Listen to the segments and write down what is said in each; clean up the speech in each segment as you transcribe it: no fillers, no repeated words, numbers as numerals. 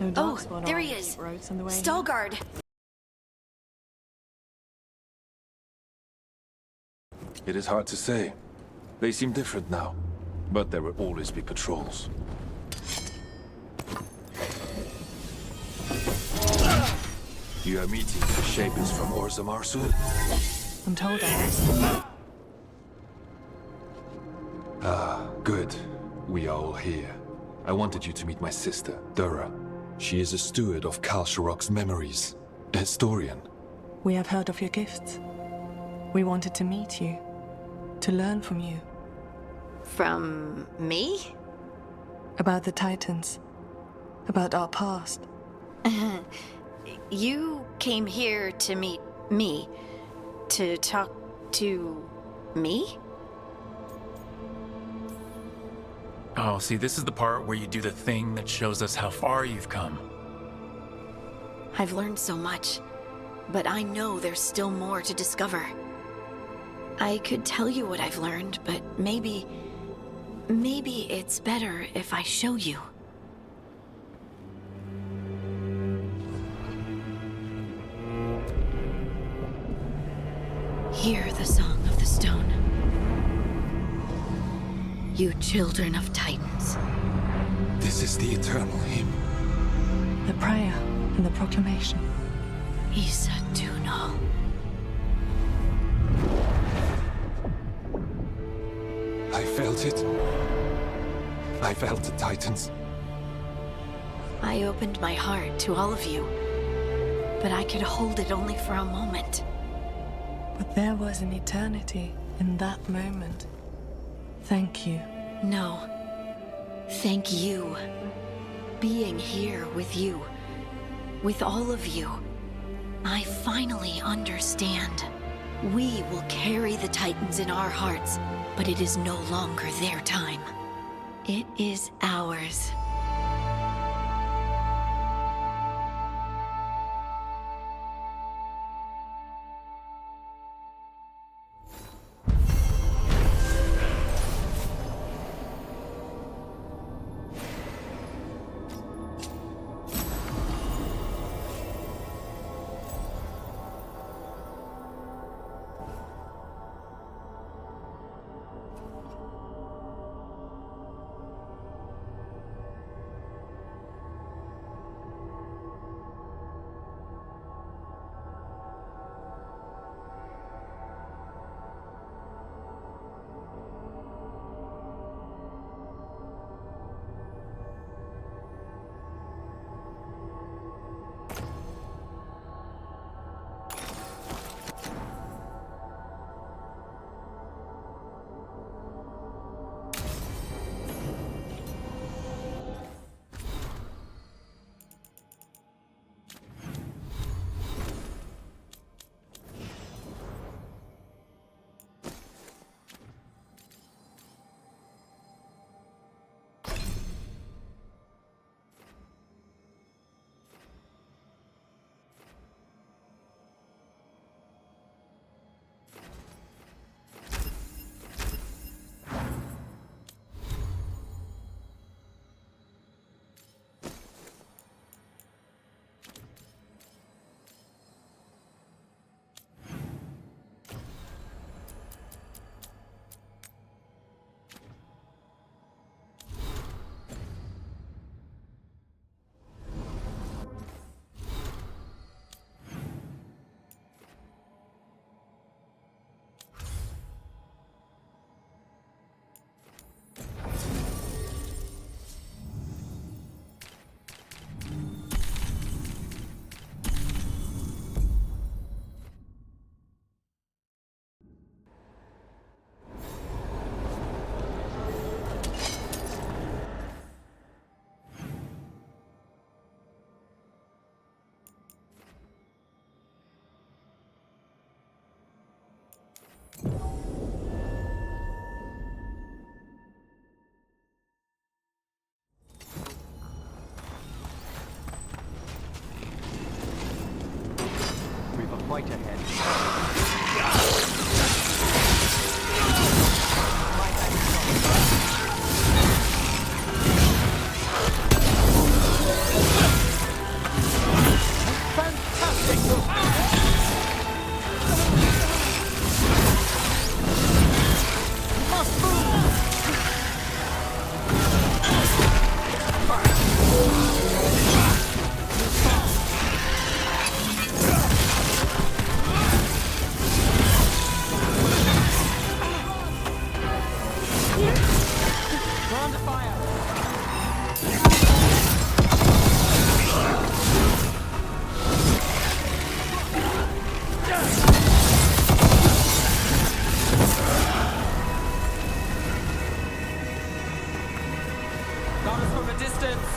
No Oh, there he is. Veilguard. It is hard to say. They seem different now, but there will always be patrols. You are meeting the Shapers from Orzammar soon? I'm told I am. Ah, good. We are all here. I wanted you to meet my sister, Dura. She is a steward of Kalsharok's memories. A historian. We have heard of your gifts. We wanted to meet you. To learn from you. From me? About the Titans. About our past. You came here to meet me. To talk to me? Oh, see, this is the part where you do the thing that shows us how far you've come. I've learned so much, but I know there's still more to discover. I could tell you what I've learned, but maybe it's better if I show you. Hear the song of the stone. You children of Titans. This is the eternal hymn. The prayer and the proclamation. Isa Tunal. I felt it. I felt the Titans. I opened my heart to all of you, but I could hold it only for a moment. But there was an eternity in that moment. Thank you. No. Thank you. Being here with you. With all of you. I finally understand. We will carry the Titans in our hearts, but it is no longer their time. It is ours. We're under fire! Got us from a distance!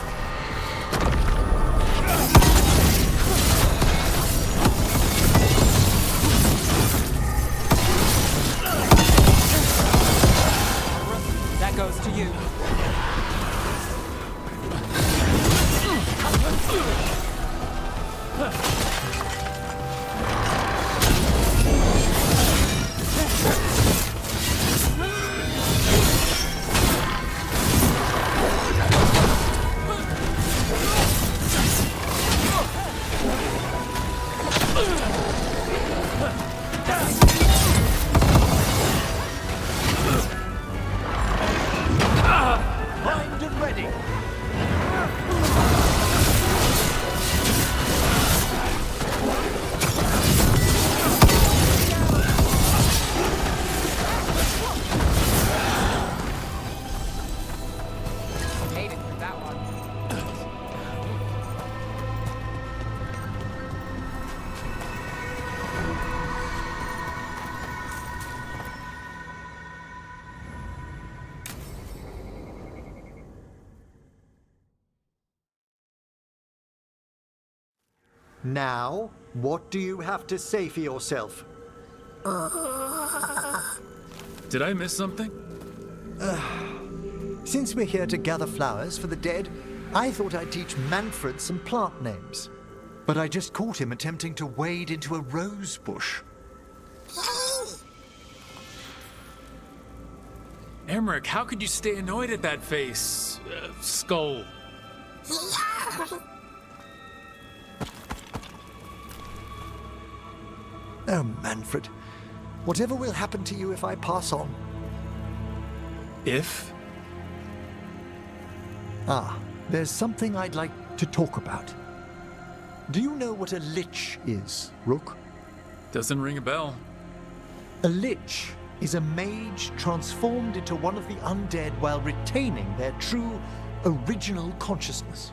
That goes to you. Primed and ready. Made it through that one. Now, what do you have to say for yourself? Did I miss something? Since we're here to gather flowers for the dead, I thought I'd teach Manfred some plant names. But I just caught him attempting to wade into a rose bush. Emmerich, how could you stay annoyed at that face? Skull. Oh, Manfred. Whatever will happen to you if I pass on? If? There's something I'd like to talk about. Do you know what a lich is, Rook? Doesn't ring a bell. A lich is a mage transformed into one of the undead while retaining their true, original consciousness.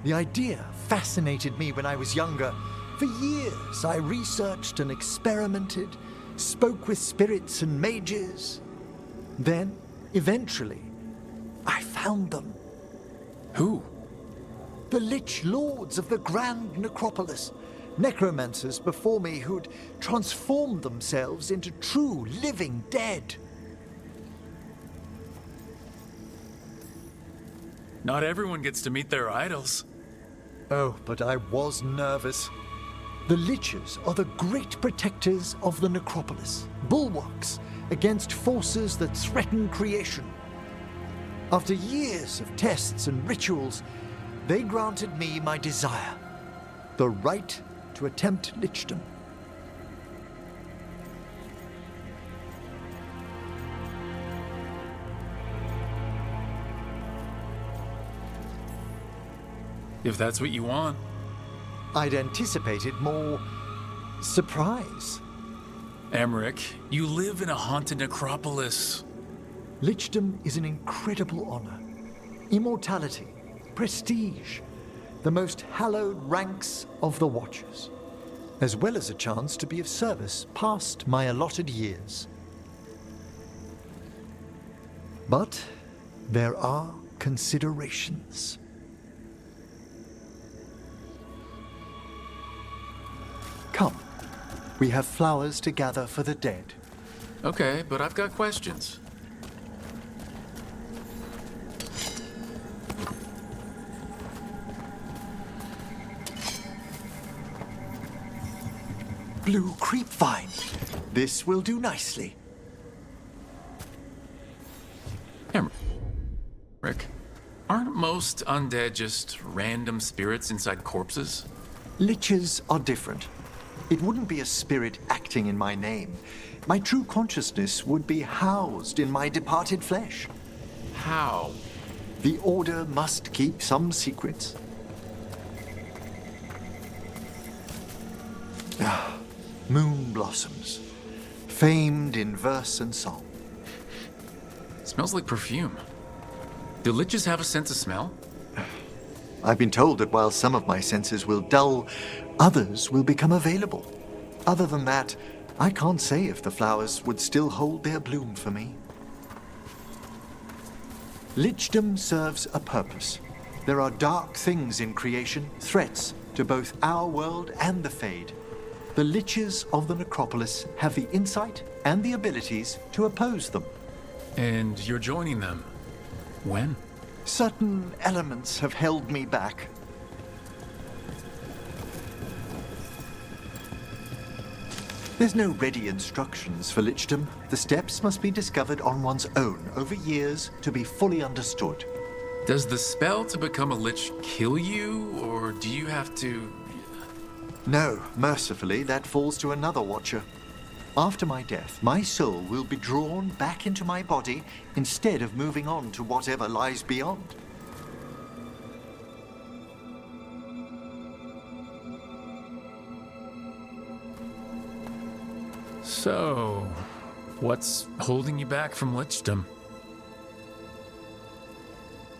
The idea fascinated me when I was younger. For years, I researched and experimented, spoke with spirits and mages. Then, eventually, I found them. Who? The Lich Lords of the Grand Necropolis. Necromancers before me who'd transformed themselves into true living dead. Not everyone gets to meet their idols. Oh, but I was nervous. The Liches are the great protectors of the necropolis, bulwarks against forces that threaten creation. After years of tests and rituals, they granted me my desire, the right to attempt lichdom. If that's what you want. I'd anticipated more surprise. Emmerich, you live in a haunted necropolis. Lichdom is an incredible honor. Immortality, prestige, the most hallowed ranks of the Watchers, as well as a chance to be of service past my allotted years. But there are considerations. Come, we have flowers to gather for the dead. Okay, but I've got questions. Blue creepvine. This will do nicely. Emmerich, aren't most undead just random spirits inside corpses? Liches are different. It wouldn't be a spirit acting in my name. My true consciousness would be housed in my departed flesh. How? The Order must keep some secrets. Moon blossoms, famed in verse and song. Smells like perfume. Do liches have a sense of smell? I've been told that while some of my senses will dull, others will become available. Other than that, I can't say if the flowers would still hold their bloom for me. Lichdom serves a purpose. There are dark things in creation, threats to both our world and the Fade. The liches of the necropolis have the insight and the abilities to oppose them. And you're joining them. When? Certain elements have held me back. There's no ready instructions for lichdom. The steps must be discovered on one's own over years to be fully understood. Does the spell to become a lich kill you, or do you have to... No, mercifully, that falls to another watcher. After my death, my soul will be drawn back into my body instead of moving on to whatever lies beyond. So, what's holding you back from lichdom?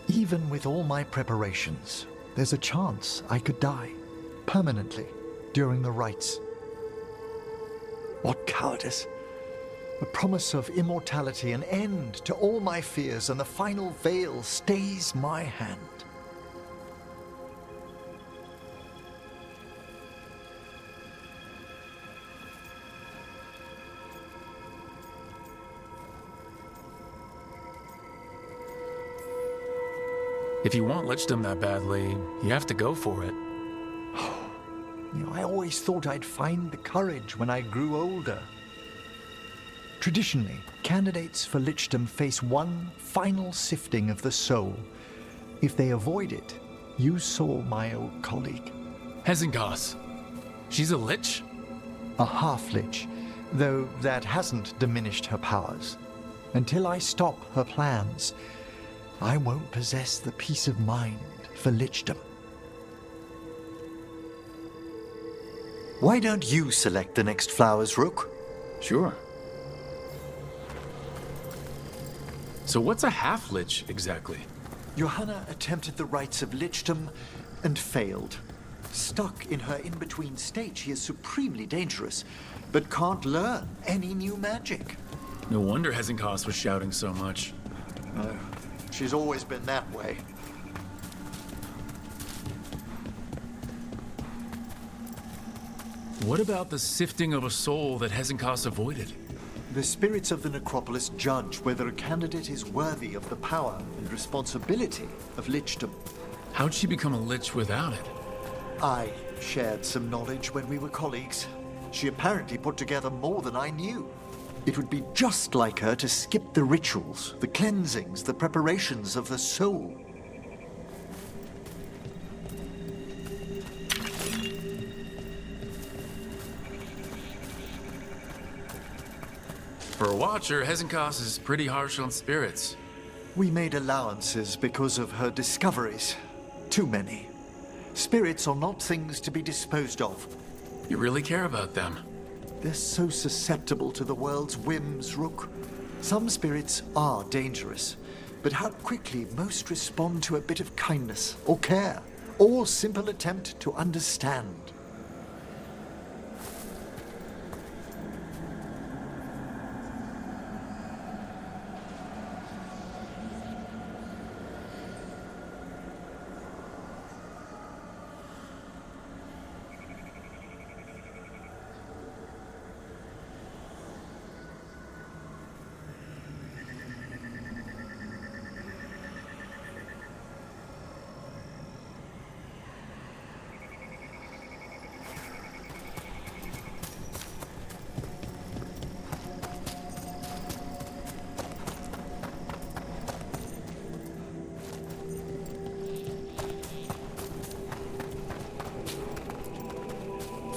Even with all my preparations, there's a chance I could die permanently during the rites. What cowardice! The promise of immortality, an end to all my fears, and the final veil stays my hand. If you want lichdom that badly, you have to go for it. I always thought I'd find the courage when I grew older. Traditionally, candidates for lichdom face one final sifting of the soul. If they avoid it, you saw my old colleague. Hezengas. She's a lich? A half-lich, though that hasn't diminished her powers. Until I stop her plans, I won't possess the peace of mind for lichdom. Why don't you select the next flowers, Rook? Sure. So what's a half-lich exactly? Johanna attempted the rites of lichdom and failed. Stuck in her in-between state, she is supremely dangerous, but can't learn any new magic. No wonder Hezengas was shouting so much. No, she's always been that way. What about the sifting of a soul that Hezengas avoided? The spirits of the necropolis judge whether a candidate is worthy of the power and responsibility of lichdom. How'd she become a lich without it? I shared some knowledge when we were colleagues. She apparently put together more than I knew. It would be just like her to skip the rituals, the cleansings, the preparations of the soul. For a watcher, Hezengas is pretty harsh on spirits. We made allowances because of her discoveries. Too many. Spirits are not things to be disposed of. You really care about them. They're so susceptible to the world's whims, Rook. Some spirits are dangerous, but how quickly most respond to a bit of kindness or care, or simple attempt to understand.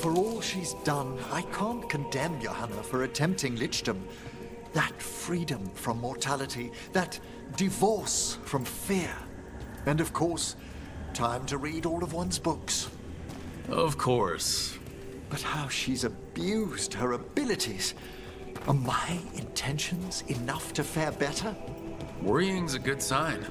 For all she's done, I can't condemn Johanna for attempting lichdom. That freedom from mortality, that divorce from fear. And of course, time to read all of one's books. Of course. But how she's abused her abilities. Are my intentions enough to fare better? Worrying's a good sign.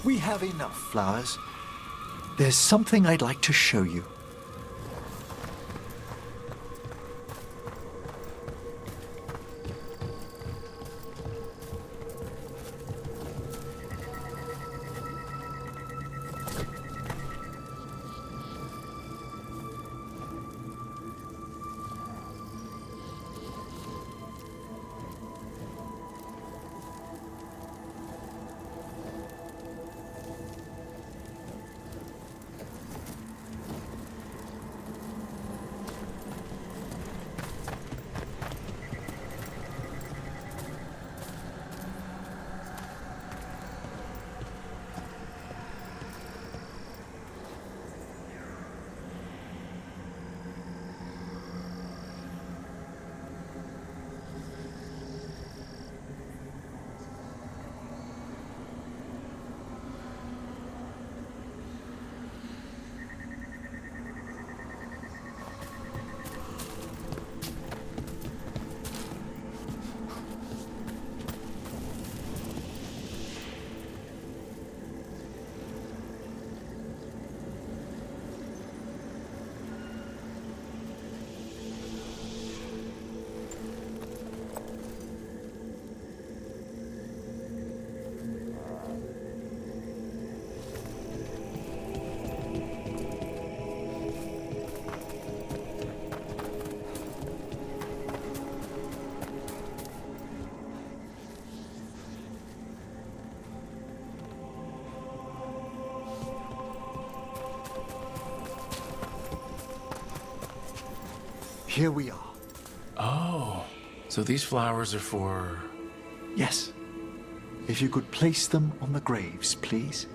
We have enough flowers. There's something I'd like to show you. Here we are. Oh, so these flowers are for... Yes. If you could place them on the graves, please.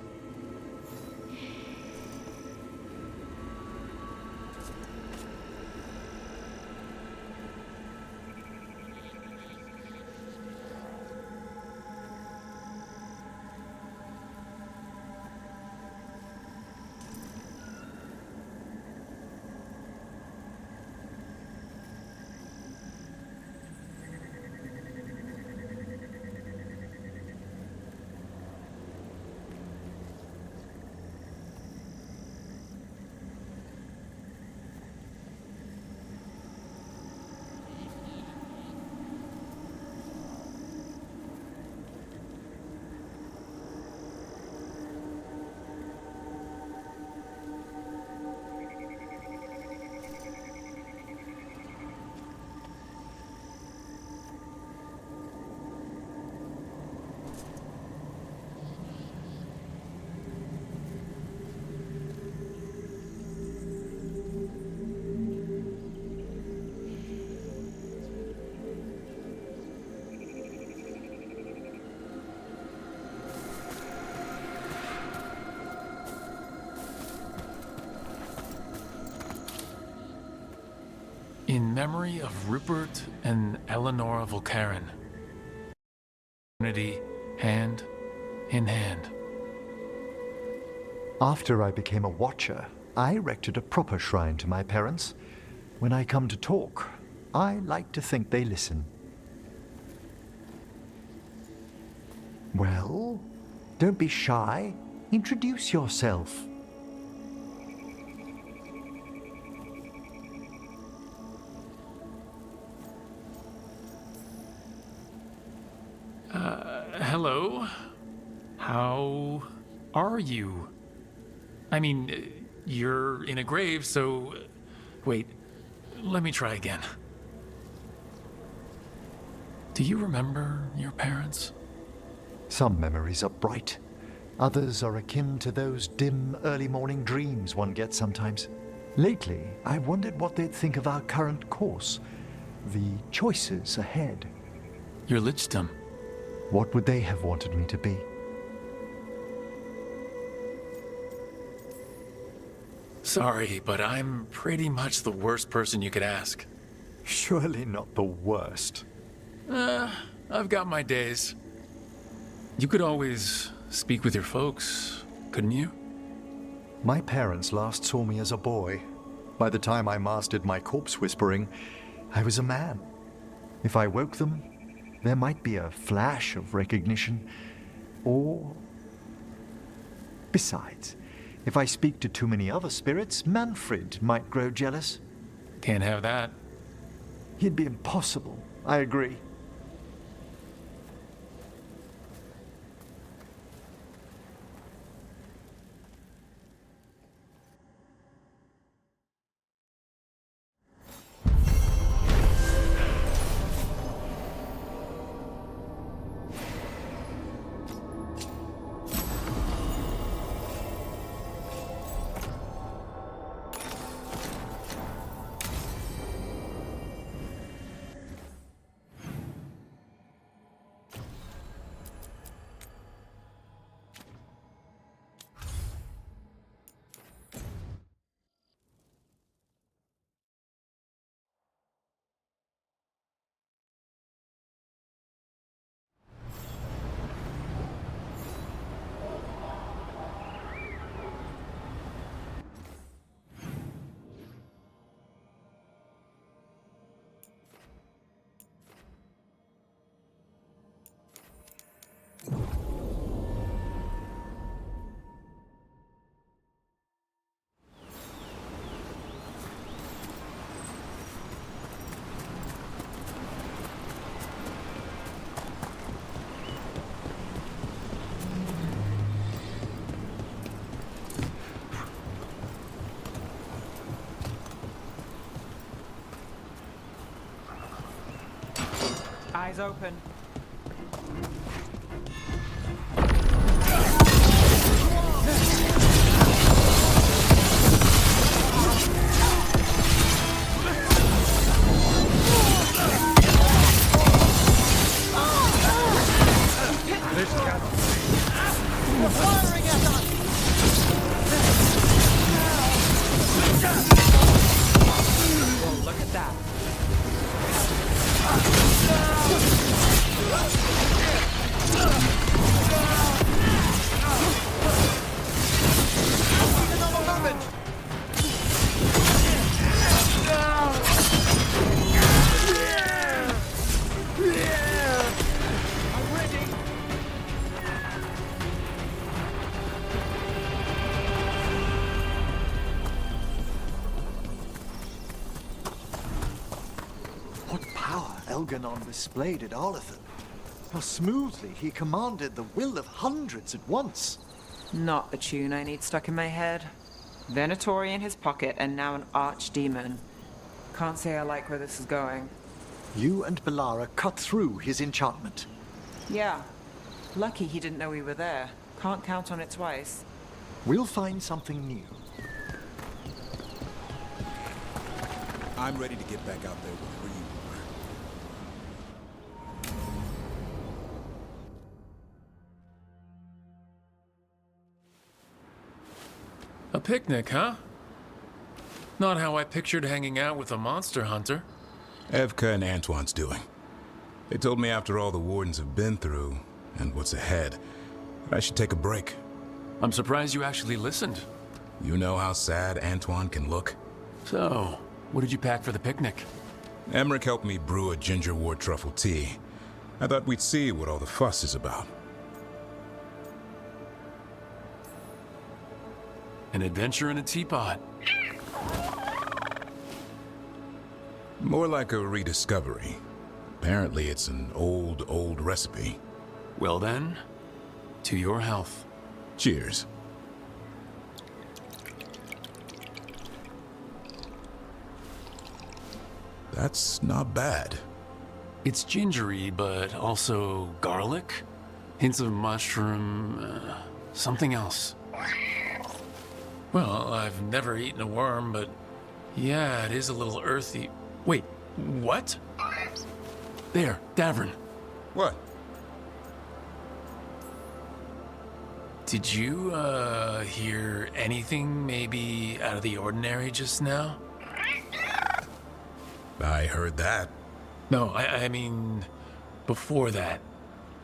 In memory of Rupert and Eleanor Volcaren. Unity, hand in hand. After I became a watcher, I erected a proper shrine to my parents. When I come to talk, I like to think they listen. Well, don't be shy. Introduce yourself. Hello? How are you? I mean, you're in a grave, so... Wait, let me try again. Do you remember your parents? Some memories are bright. Others are akin to those dim early morning dreams one gets sometimes. Lately, I wondered what they'd think of our current course, the choices ahead. Your lichdom. What would they have wanted me to be? Sorry, but I'm pretty much the worst person you could ask. Surely not the worst. I've got my days. You could always speak with your folks, couldn't you? My parents last saw me as a boy. By the time I mastered my corpse whispering, I was a man. If I woke them, there might be a flash of recognition, or... Besides, if I speak to too many other spirits, Manfred might grow jealous. Can't have that. He'd be impossible, I agree. Eyes open. Whoa, look at that. What power Elganon displayed at Arlathan. How smoothly he commanded the will of hundreds at once. Not the tune I need stuck in my head. Venatori in his pocket and now an archdemon. Can't say I like where this is going. You and Belara cut through his enchantment. Yeah. Lucky he didn't know we were there. Can't count on it twice. We'll find something new. I'm ready to get back out there wherever you A picnic, huh? Not how I pictured hanging out with a monster hunter. Evka and Antoine's doing. They told me after all the Wardens have been through, and what's ahead, that I should take a break. I'm surprised you actually listened. You know how sad Antoine can look? So, what did you pack for the picnic? Emmerich helped me brew a ginger wort truffle tea. I thought we'd see what all the fuss is about. An adventure in a teapot. More like a rediscovery. Apparently it's an old recipe. Well then, to your health. Cheers. That's not bad. It's gingery, but also garlic, hints of mushroom, something else. Well, I've never eaten a worm, but yeah, it is a little earthy. Wait, what? There, Davern. What? Did you, hear anything maybe out of the ordinary just now? I heard that. No, I mean, before that.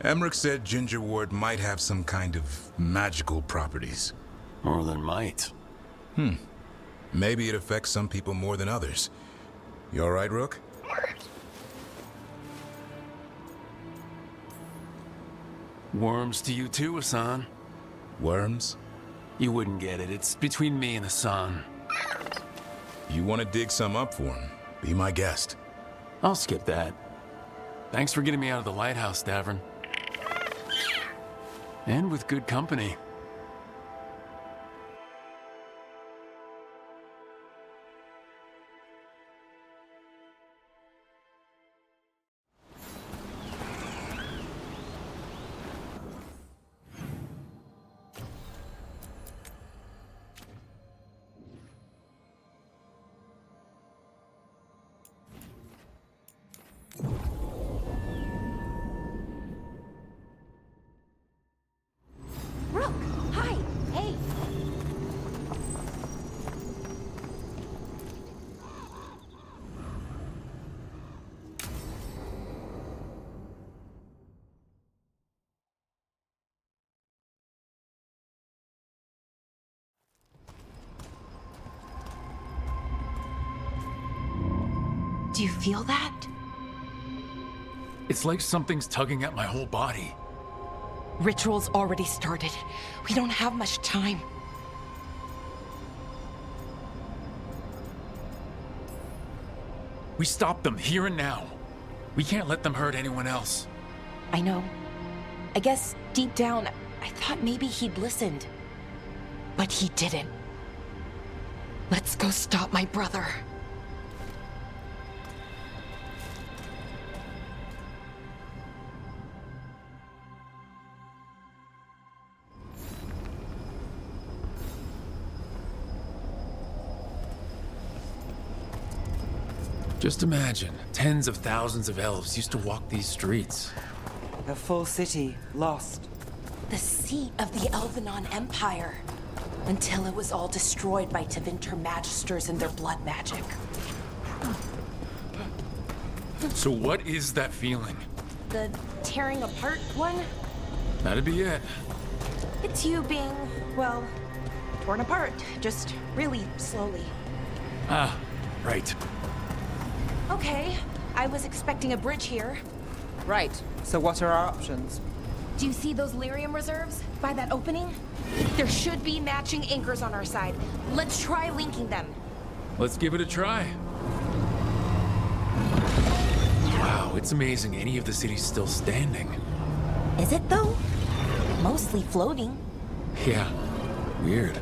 Emmerich said ginger wort might have some kind of magical properties. More than might. Maybe it affects some people more than others. You all right, Rook? Worms to you too, Hassan. Worms? You wouldn't get it. It's between me and Hassan. You want to dig some up for him? Be my guest. I'll skip that. Thanks for getting me out of the lighthouse, Davern. And with good company. Rook! Hi! Hey! Do you feel that? It's like something's tugging at my whole body. Ritual's already started. We don't have much time. We stop them here and now. We can't let them hurt anyone else. I know. I guess deep down, I thought maybe he'd listened. But he didn't. Let's go stop my brother. Just imagine, tens of thousands of elves used to walk these streets. A full city, lost. The seat of the Elvenon Empire. Until it was all destroyed by Tevinter Magisters and their blood magic. So what is that feeling? The tearing apart one? That'd be it. It's you being, well, torn apart. Just really slowly. Ah, right. Okay, I was expecting a bridge here. Right. So what are our options? Do you see those lyrium reserves by that opening? There should be matching anchors on our side. Let's try linking them. Let's give it a try. Wow, it's amazing any of the city's still standing. Is it though? Mostly floating. Yeah, weird.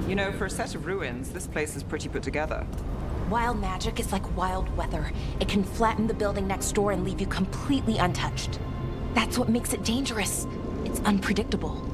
You know, for a set of ruins, this place is pretty put together. Wild magic is like wild weather. It can flatten the building next door and leave you completely untouched. That's what makes it dangerous. It's unpredictable.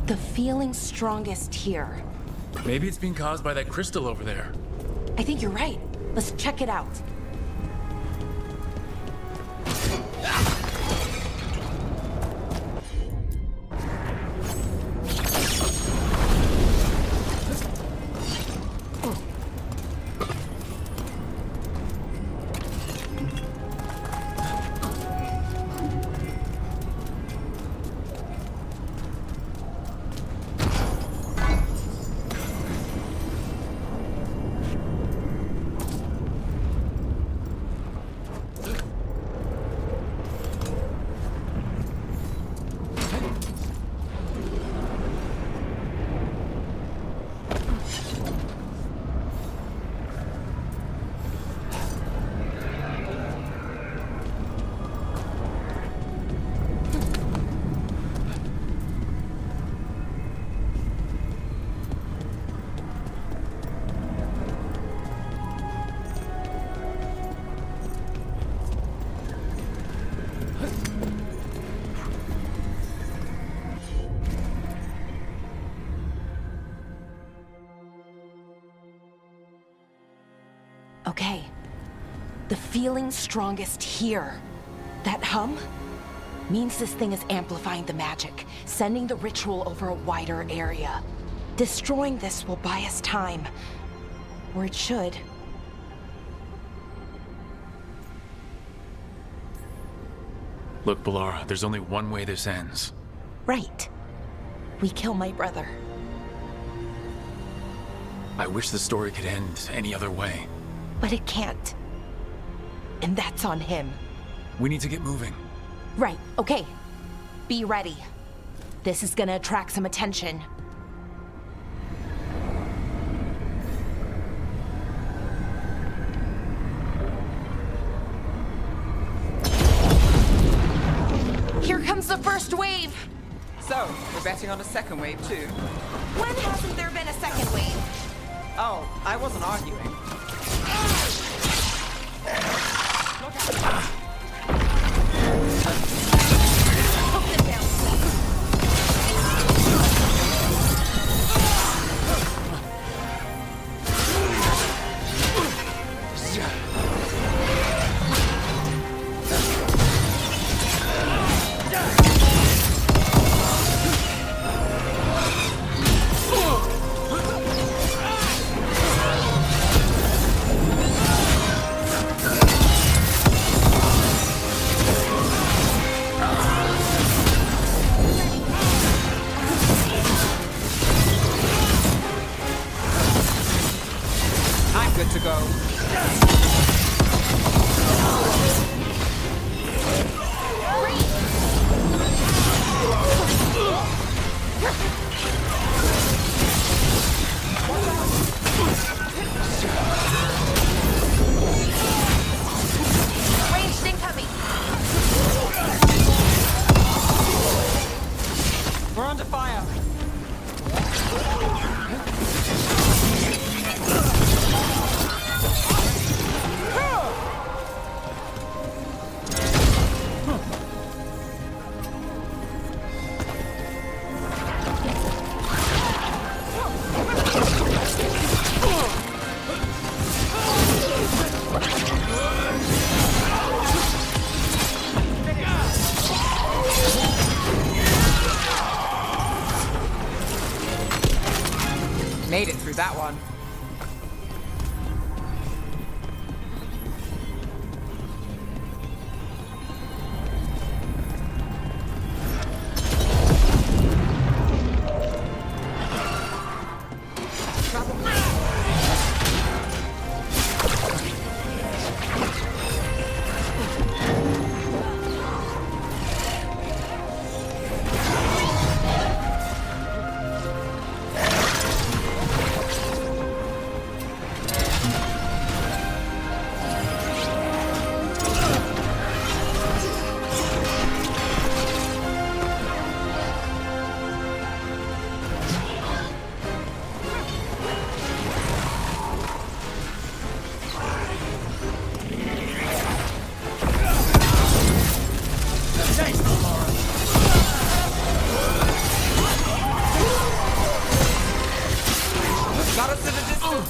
The feeling's strongest here. Maybe it's being caused by that crystal over there. I think you're right. Let's check it out. Okay. The feeling's strongest here. That hum means this thing is amplifying the magic, sending the ritual over a wider area. Destroying this will buy us time. Or it should. Look, Balara, there's only one way this ends. Right. We kill my brother. I wish the story could end any other way. But it can't. And that's on him. We need to get moving. Right, okay. Be ready. This is gonna attract some attention. Here comes the first wave! So, we're betting on a second wave too? When hasn't there been a second wave? Oh, I wasn't arguing. Poke them down. I'm good to go. Ranged incoming! We're under fire. Made it through that one. Got us at a distance.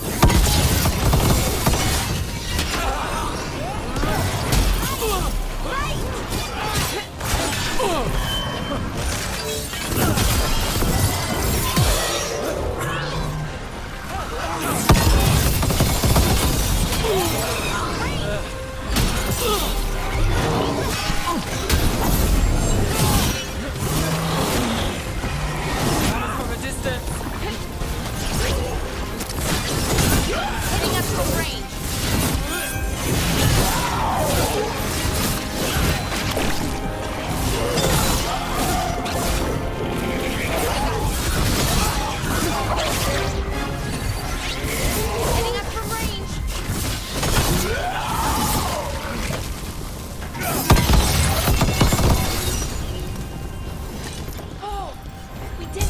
From a distance. Putting us to range. Hitting us from range. Oh, we did it.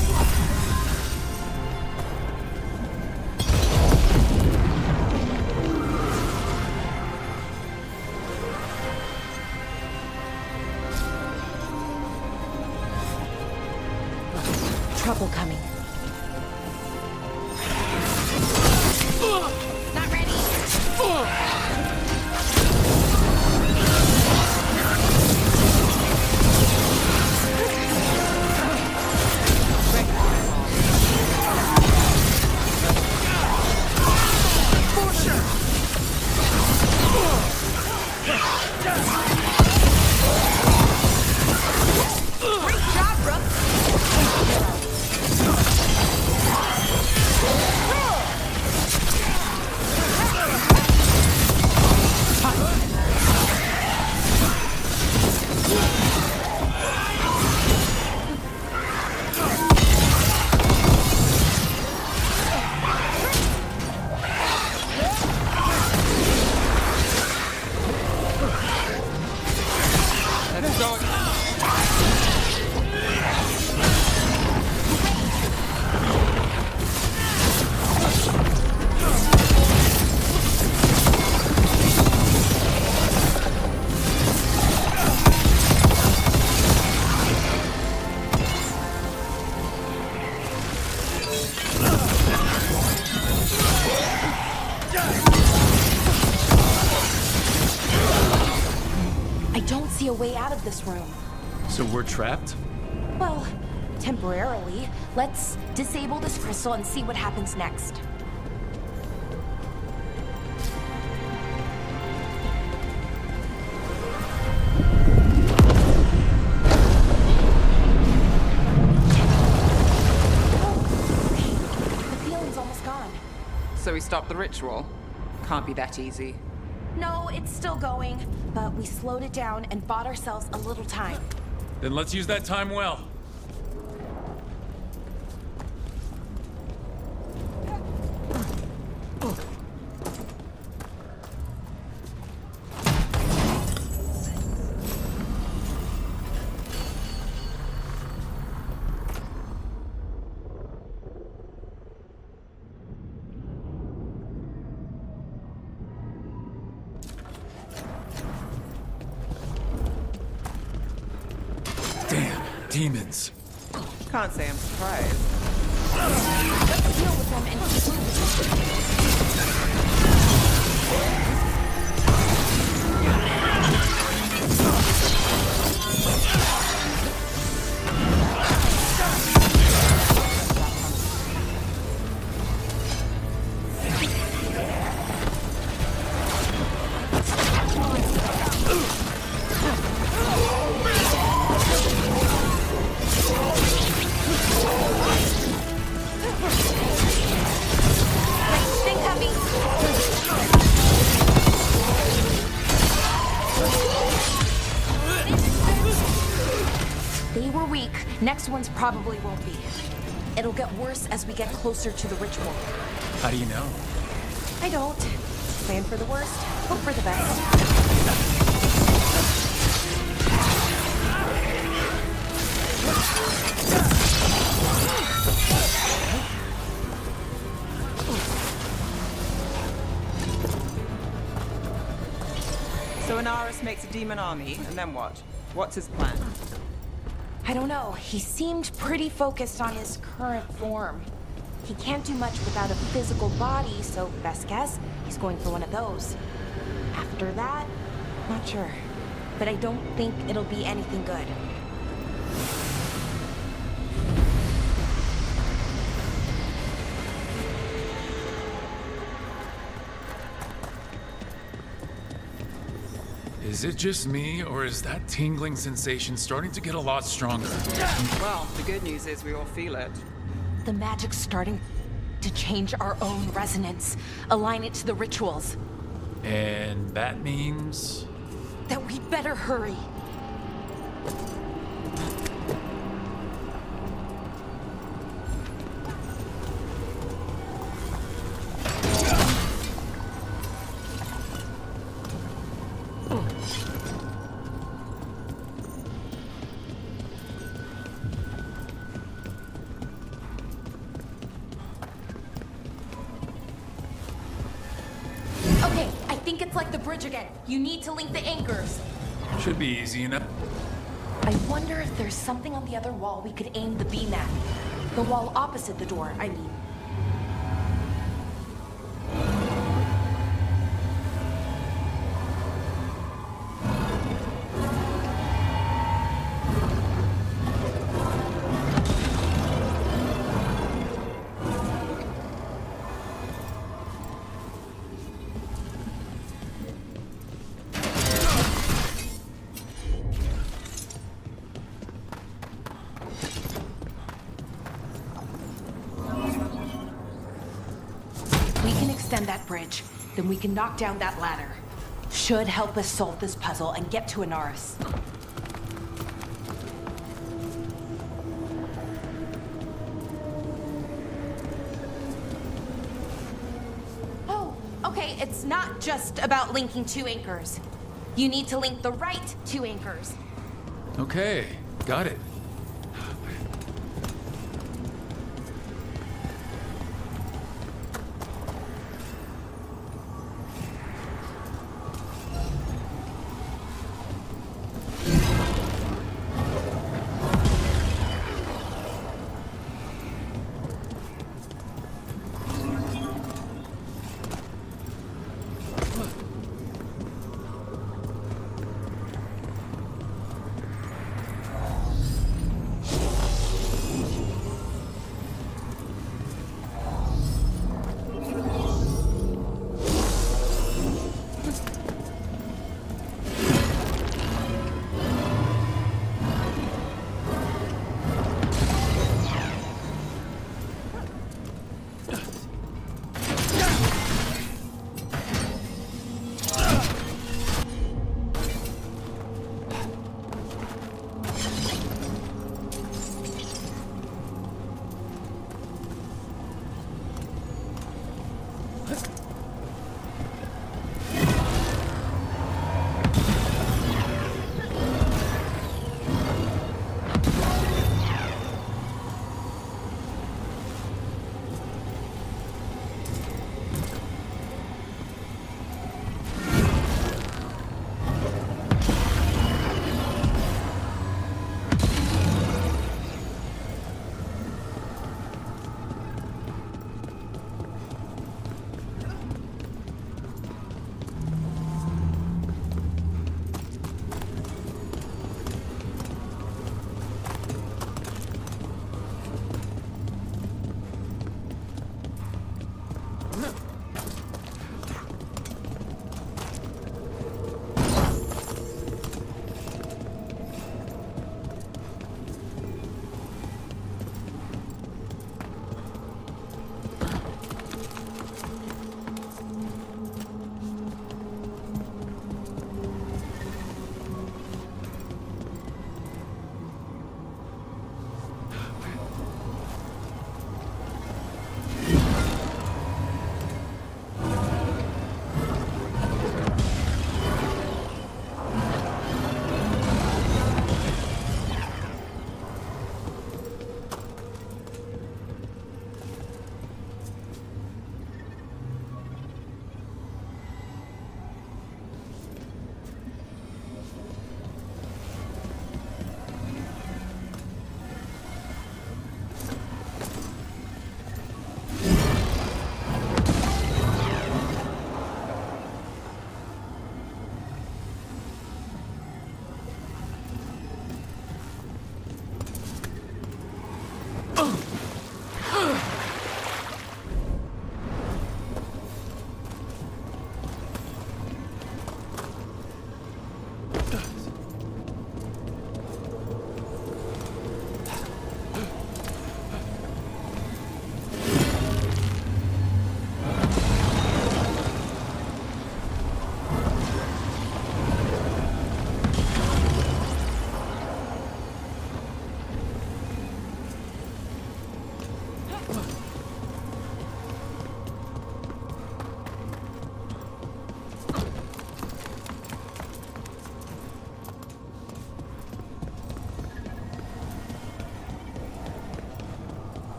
Trouble coming. Not ready. Great job, Rook. Let's go. I don't see a way out of this room. So we're trapped? Well, temporarily. Let's disable this crystal and see what happens next. The feeling's almost gone. So we stopped the ritual. Can't be that easy. No, it's still going, but we slowed it down and bought ourselves a little time. Then let's use that time well. Damn, demons. Can't say I'm surprised. Let's deal with them and keep moving. Think coming. They were weak. Next ones probably won't be. It'll get worse as we get closer to the ritual. How do you know? I don't. Plan for the worst, hope for the best. So Inaris makes a demon army, and then what? What's his plan? I don't know. He seemed pretty focused on his current form. He can't do much without a physical body, so best guess, he's going for one of those. After that, not sure. But I don't think it'll be anything good. Is it just me, or is that tingling sensation starting to get a lot stronger? Well, the good news is we all feel it. The magic's starting to change our own resonance, align it to the rituals. And that means... That we'd better hurry. Okay, I think it's like the bridge again. You need to link the anchors. Should be easy enough. I wonder if there's something on the other wall we could aim the beam at. The wall opposite the door, I mean. Extend that bridge, then we can knock down that ladder. Should help us solve this puzzle and get to Anaris. Oh, okay, it's not just about linking two anchors. You need to link the right two anchors. Okay, got it.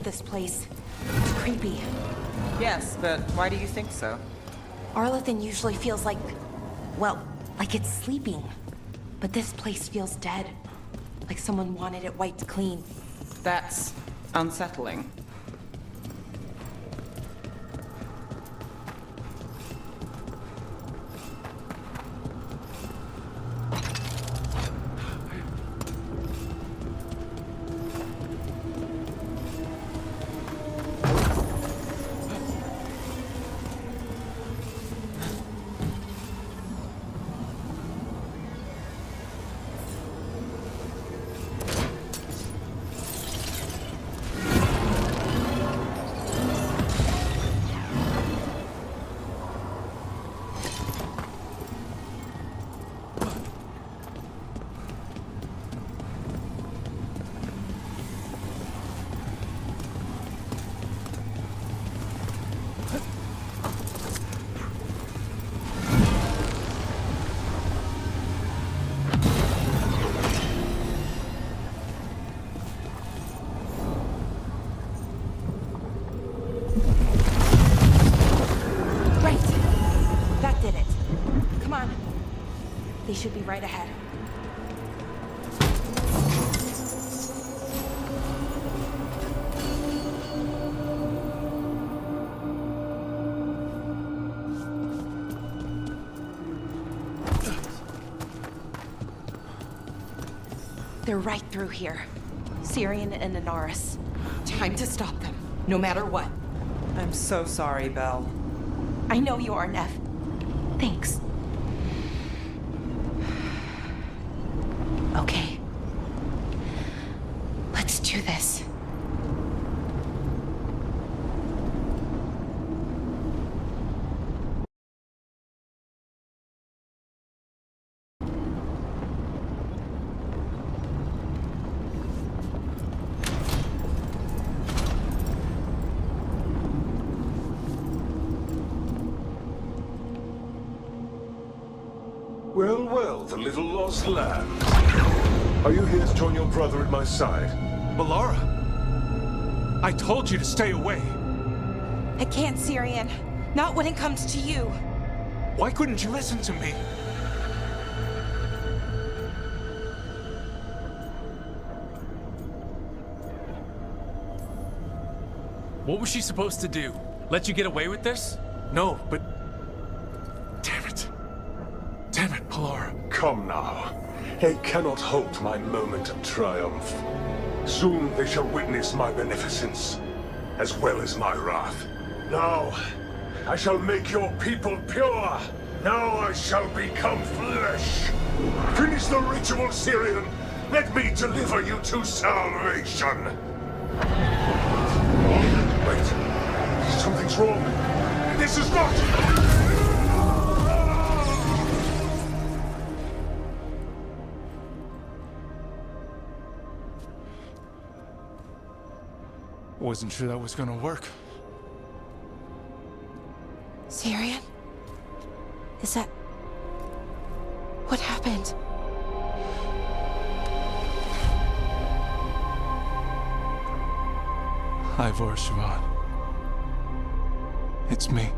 this place. It's creepy. Yes, but why do you think so? Arlathan usually feels like, well, like it's sleeping. But this place feels dead. Like someone wanted it wiped clean. That's unsettling. They should be right ahead. They're right through here. Syrian and Inaris. Time to stop them, no matter what. I'm so sorry, Belle. I know you are, Neff. Thanks. Okay. Let's do this. Well, well, the little lost lamb. Are you here to join your brother at my side? Melara! I told you to stay away! I can't, Syrian. Not when it comes to you. Why couldn't you listen to me? What was she supposed to do? Let you get away with this? No, but... Damn it. Damn it, Melara. Come now. They cannot halt my moment of triumph. Soon they shall witness my beneficence, as well as my wrath. Now, I shall make your people pure. Now I shall become flesh. Finish the ritual, Syrian. Let me deliver you to salvation. Wait. Something's wrong. This is not... Wasn't sure that was gonna work. Syrian? Is that... what happened? Ivor Siobhan. It's me.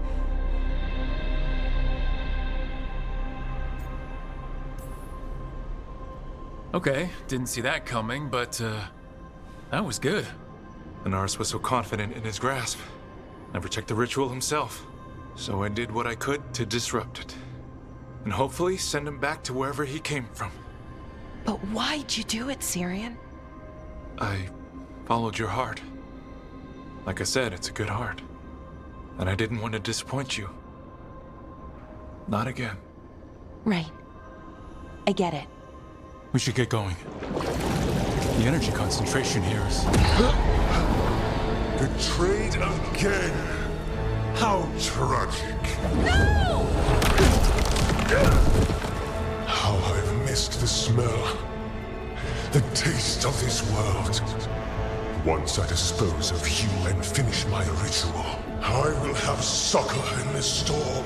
Okay, didn't see that coming, but, that was good. Inaris was so confident in his grasp. Never checked the ritual himself. So I did what I could to disrupt it. And hopefully send him back to wherever he came from. But why'd you do it, Syrian? I followed your heart. Like I said, it's a good heart. And I didn't want to disappoint you. Not again. Right. I get it. We should get going. The energy concentration here is... Betrayed again. How tragic. No! How I've missed the smell. The taste of this world. Once I dispose of you and finish my ritual, I will have succor in this storm.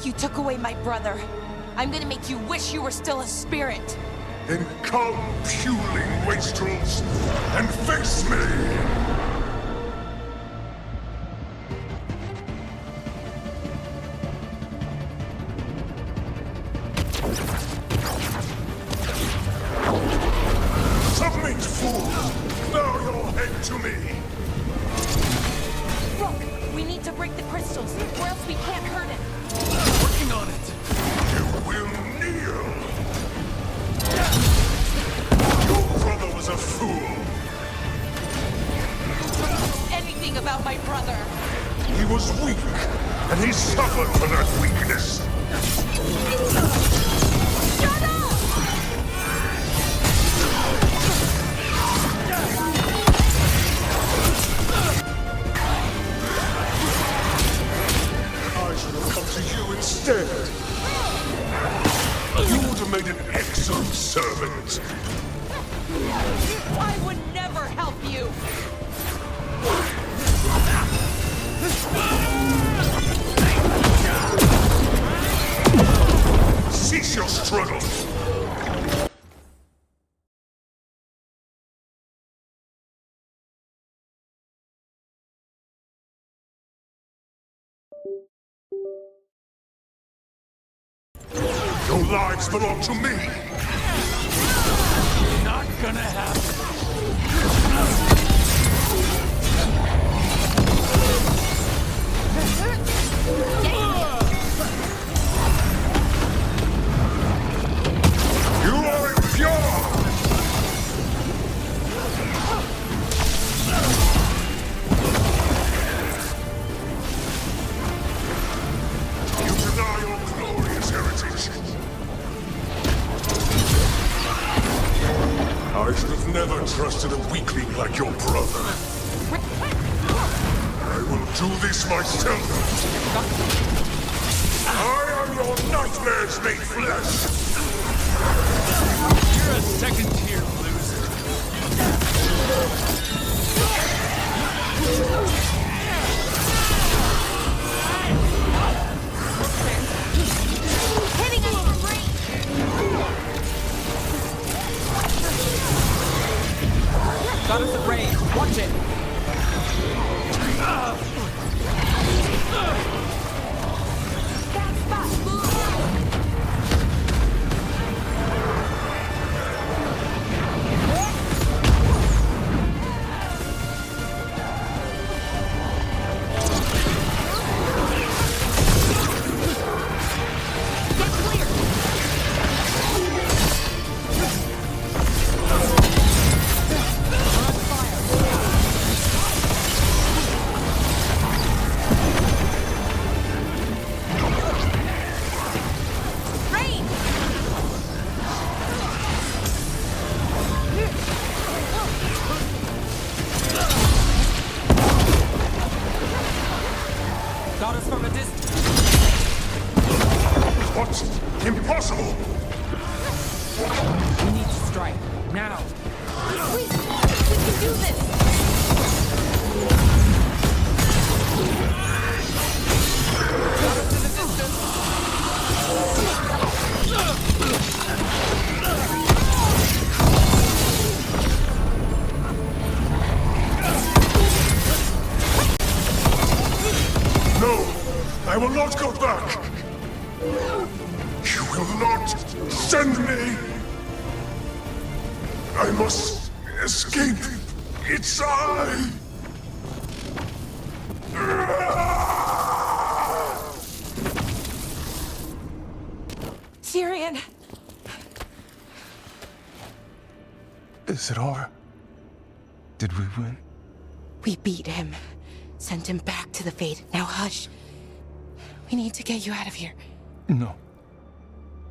You took away my brother. I'm gonna make you wish you were still a spirit. Then come, puling wastrels, and face me! about my brother? He was weak, and he suffered for that weakness. Shut up! I should have come to you instead. You would have made an excellent servant. I would never help you! Cease your struggle. Your lives belong to me. Not gonna happen. You are impure. You deny your glorious heritage. I should have never trusted a weakling like your brother. I will do this myself. I am your nightmares made flesh. You're a second-tier loser. Hitting us from range! Got us at range. Watch it. Got us from a distance. What? Impossible! We need to strike. Now. We can do this! Got us in the distance. No! I will not go back! You will not send me! I must escape! It's I! Syrian! Is it over? Did we win? We beat him. Sent him back to the Fate. Now hush. We need to get you out of here. No.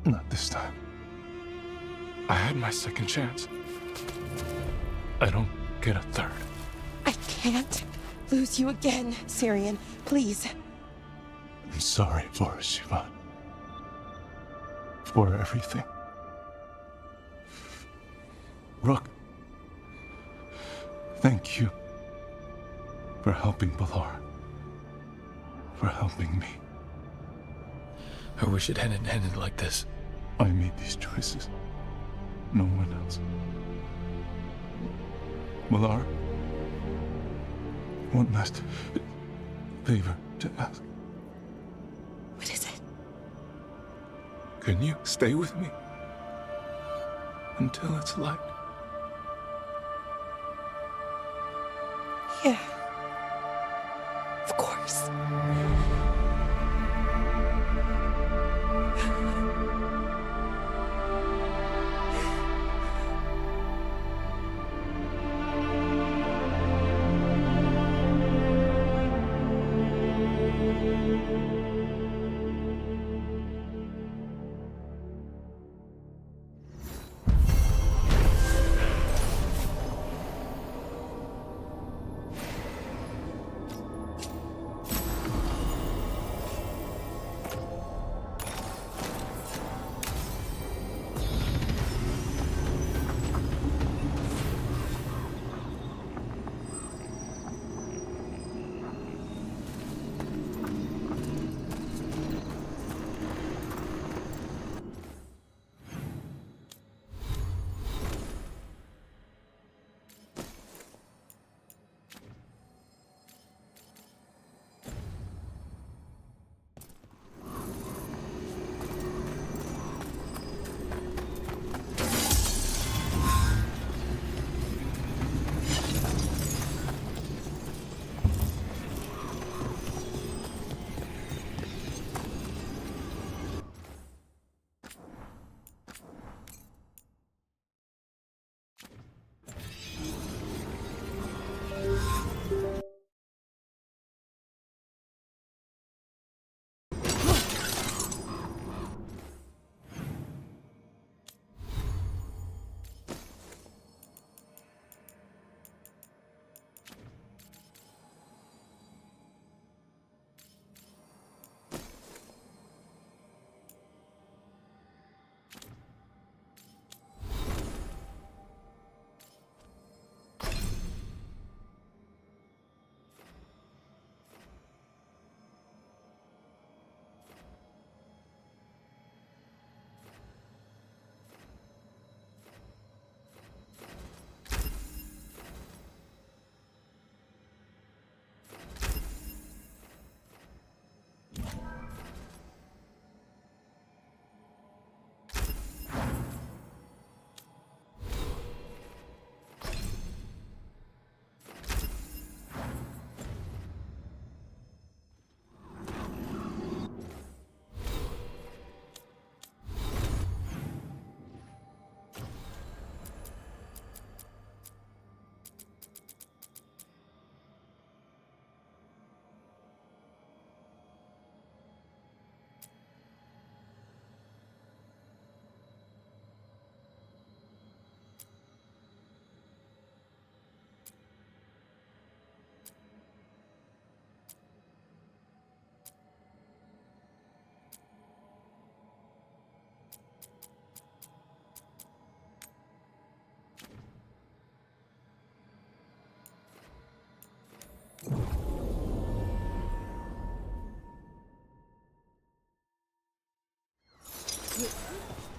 Not this time. I had my second chance. I don't get a third. I can't lose you again, Syrian. Please. I'm sorry for Sivan. For everything. Rook. Thank you. For helping Balar. For helping me. I wish it hadn't ended like this. I made these choices. No one else. Balar. One last favor to ask. What is it? Can you stay with me? Until it's light. Yeah. Of course.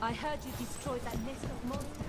I heard you destroyed that nest of monsters.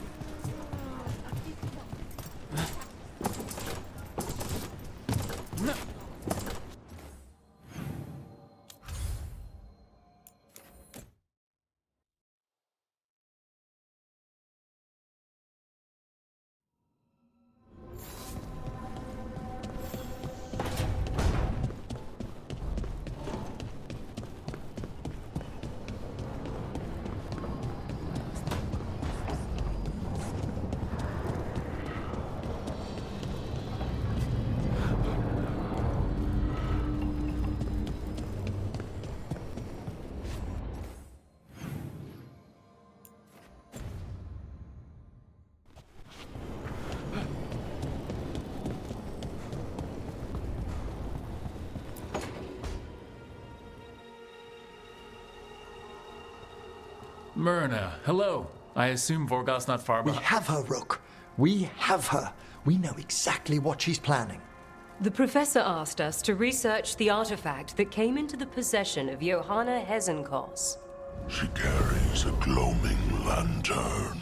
Myrna, hello. I assume Vorgos's not far We behind. have her, Rook. We have her. We know exactly what she's planning. The professor asked us to research the artifact that came into the possession of Johanna Hezenkos. She carries a gloaming lantern.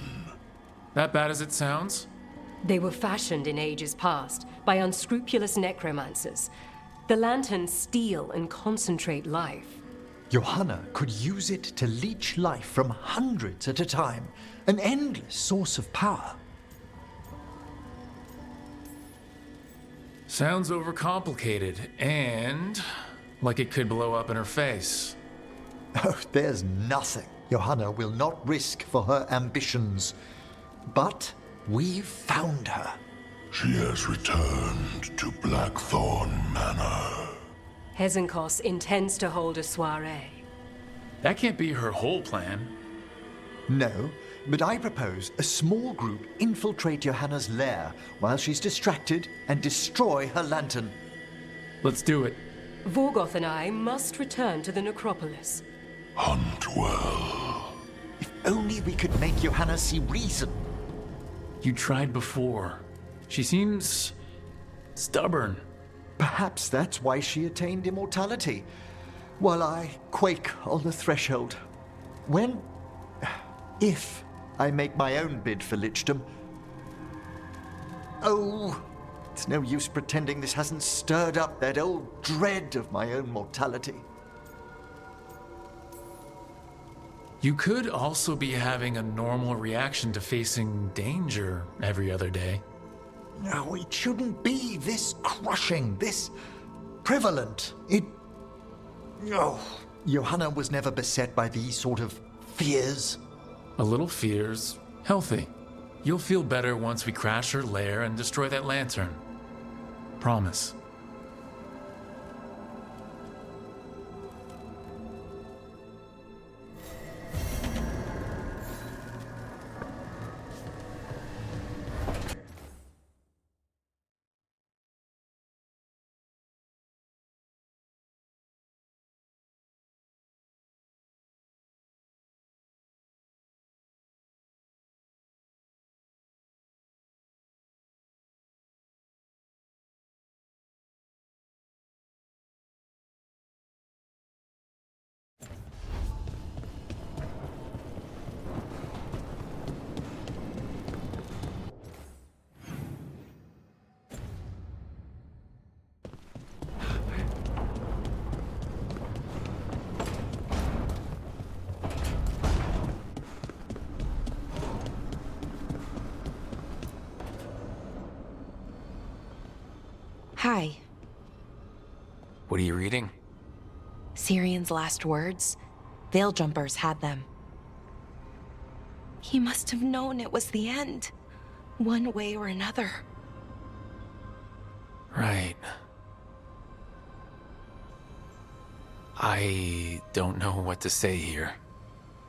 That bad as it sounds? They were fashioned in ages past by unscrupulous necromancers. The lanterns steal and concentrate life. Johanna could use it to leech life from hundreds at a time, an endless source of power. Sounds overcomplicated, and like it could blow up in her face. Oh, there's nothing Johanna will not risk for her ambitions. But we've found her. She has returned to Blackthorn Manor. Hezenkos intends to hold a soiree. That can't be her whole plan. No, but I propose a small group infiltrate Johanna's lair while she's distracted and destroy her lantern. Let's do it. Vorgoth and I must return to the necropolis. Hunt well. If only we could make Johanna see reason. You tried before. She seems stubborn. Perhaps that's why she attained immortality, while I quake on the threshold. If I make my own bid for lichdom. Oh, it's no use pretending this hasn't stirred up that old dread of my own mortality. You could also be having a normal reaction to facing danger every other day. No, it shouldn't be this crushing, this prevalent. Oh, Johanna was never beset by these sort of fears. A little fear's healthy. You'll feel better once we crash her lair and destroy that lantern. Promise. Hi. What are you reading? Syrian's last words. Veil Jumpers had them. He must have known it was the end, one way or another. Right. I don't know what to say here.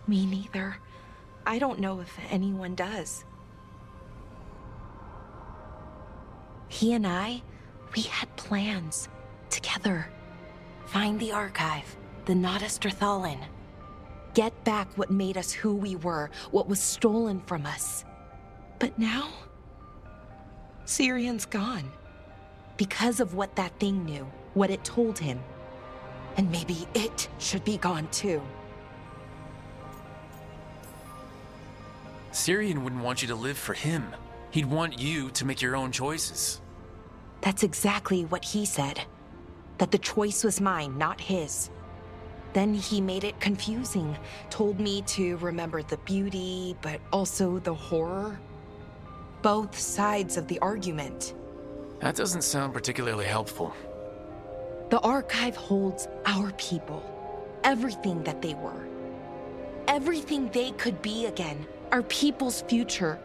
Me neither. I don't know if anyone does. He and I, we had plans. Together. Find the archive, the Nodasterthalin. Get back what made us who we were, what was stolen from us. But now, Syrian's gone. Because of what that thing knew, what it told him. And maybe it should be gone too. Syrian wouldn't want you to live for him. He'd want you to make your own choices. That's exactly what he said. That the choice was mine, not his. Then he made it confusing. Told me to remember the beauty, but also the horror. Both sides of the argument. That doesn't sound particularly helpful. The archive holds our people. Everything that they were. Everything they could be again. Our people's future.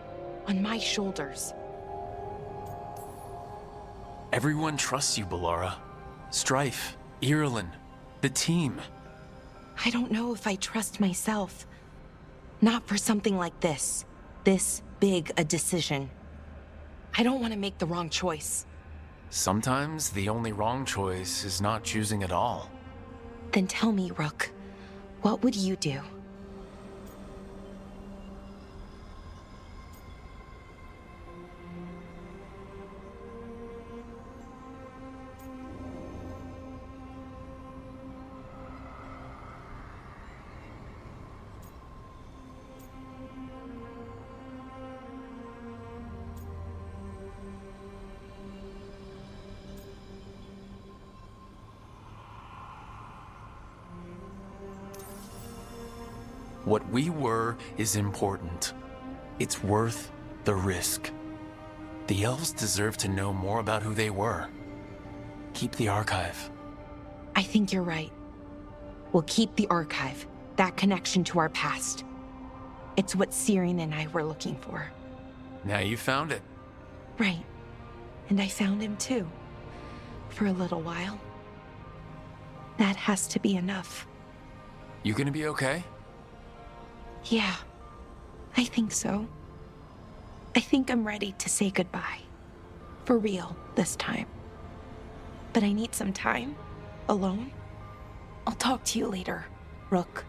On my shoulders. Everyone trusts you, Ballora. Strife, Irulan, the team. I don't know if I trust myself. Not for something like this. This big a decision. I don't want to make the wrong choice. Sometimes the only wrong choice is not choosing at all. Then tell me, Rook, what would you do? What we were is important. It's worth the risk. The elves deserve to know more about who they were. Keep the archive. I think you're right. We'll keep the archive, that connection to our past. It's what Syrian and I were looking for. Now you found it. Right. And I found him too. For a little while. That has to be enough. You gonna be okay? Yeah, I think so. I think I'm ready to say goodbye. For real, this time. But I need some time. Alone. I'll talk to you later, Rook.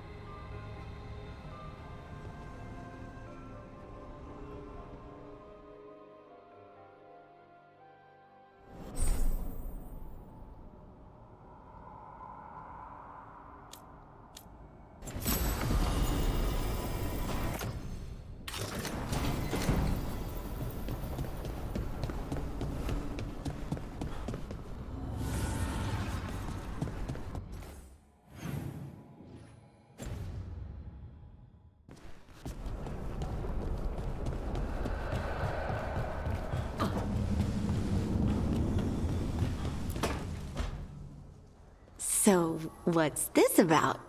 So, what's this about?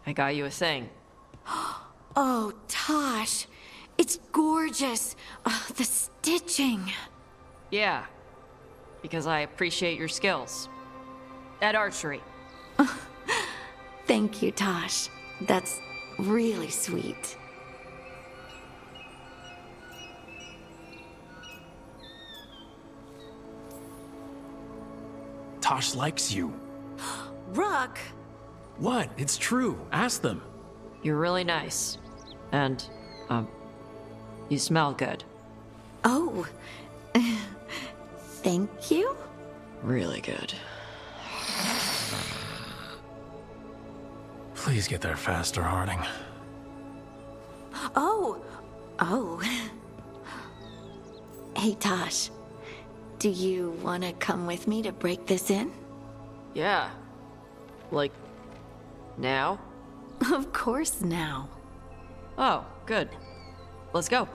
I got you a thing. Oh, Tosh. It's gorgeous. Oh, the stitching. Yeah, because I appreciate your skills. At archery. Thank you, Tosh. That's really sweet. Tosh likes you. Rook! What? It's true. Ask them. You're really nice. And, you smell good. Oh. Thank you? Really good. Please get there faster, Harding. Oh. Hey, Tosh. Do you want to come with me to break this in? Yeah. Like, now? Of course now. Oh, good. Let's go.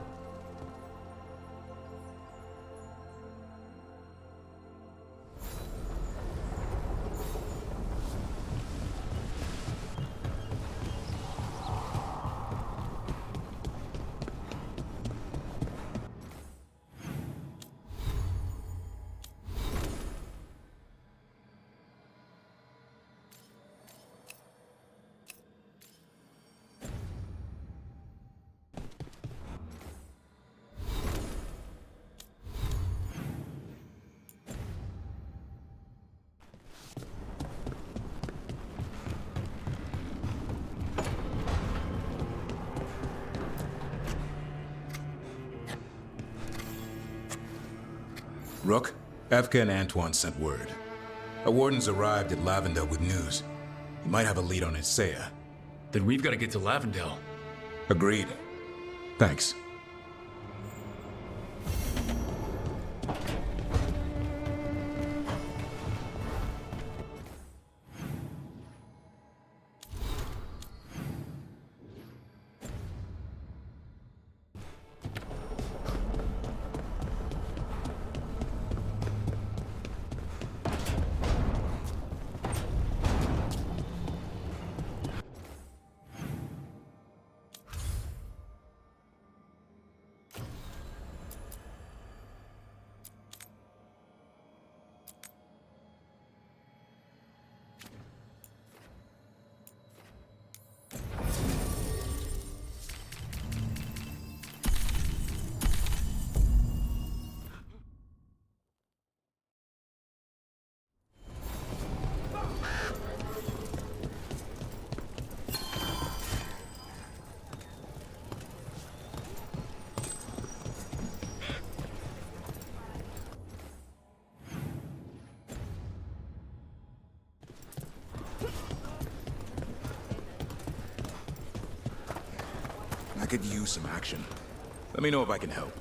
Rook, Evka and Antoine sent word. A warden's arrived at Lavendel with news. He might have a lead on Isaiah. Then we've got to get to Lavendel. Agreed. Thanks. could use some action. Let me know if I can help.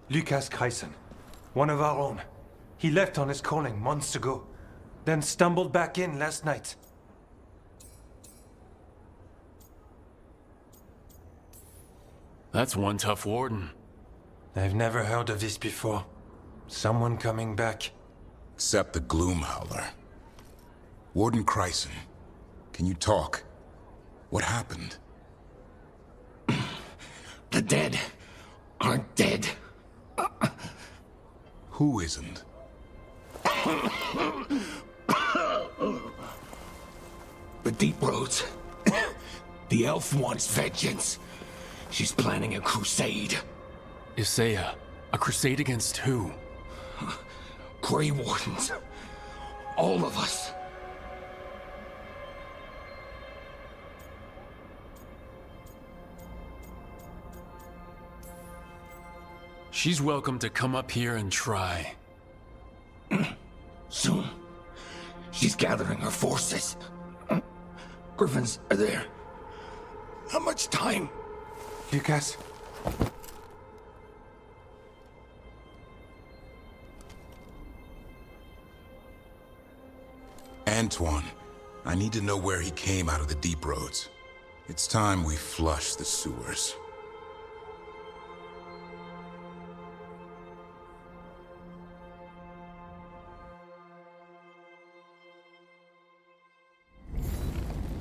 Lucas Kreisen, one of our own. He left on his calling months ago, then stumbled back in last night. That's one tough warden. I've never heard of this before. Someone coming back. Except the Gloom Howler. Warden Kreisen, can you talk? What happened? The dead aren't dead. Who isn't? The Deep Roads. The elf wants vengeance. She's planning a crusade. Isaiah, a crusade against who? Grey Wardens. All of us. She's welcome to come up here and try. Soon. She's gathering her forces. Griffins are there. Not much time. Lucas? Antoine, I need to know where he came out of the Deep Roads. It's time we flush the sewers.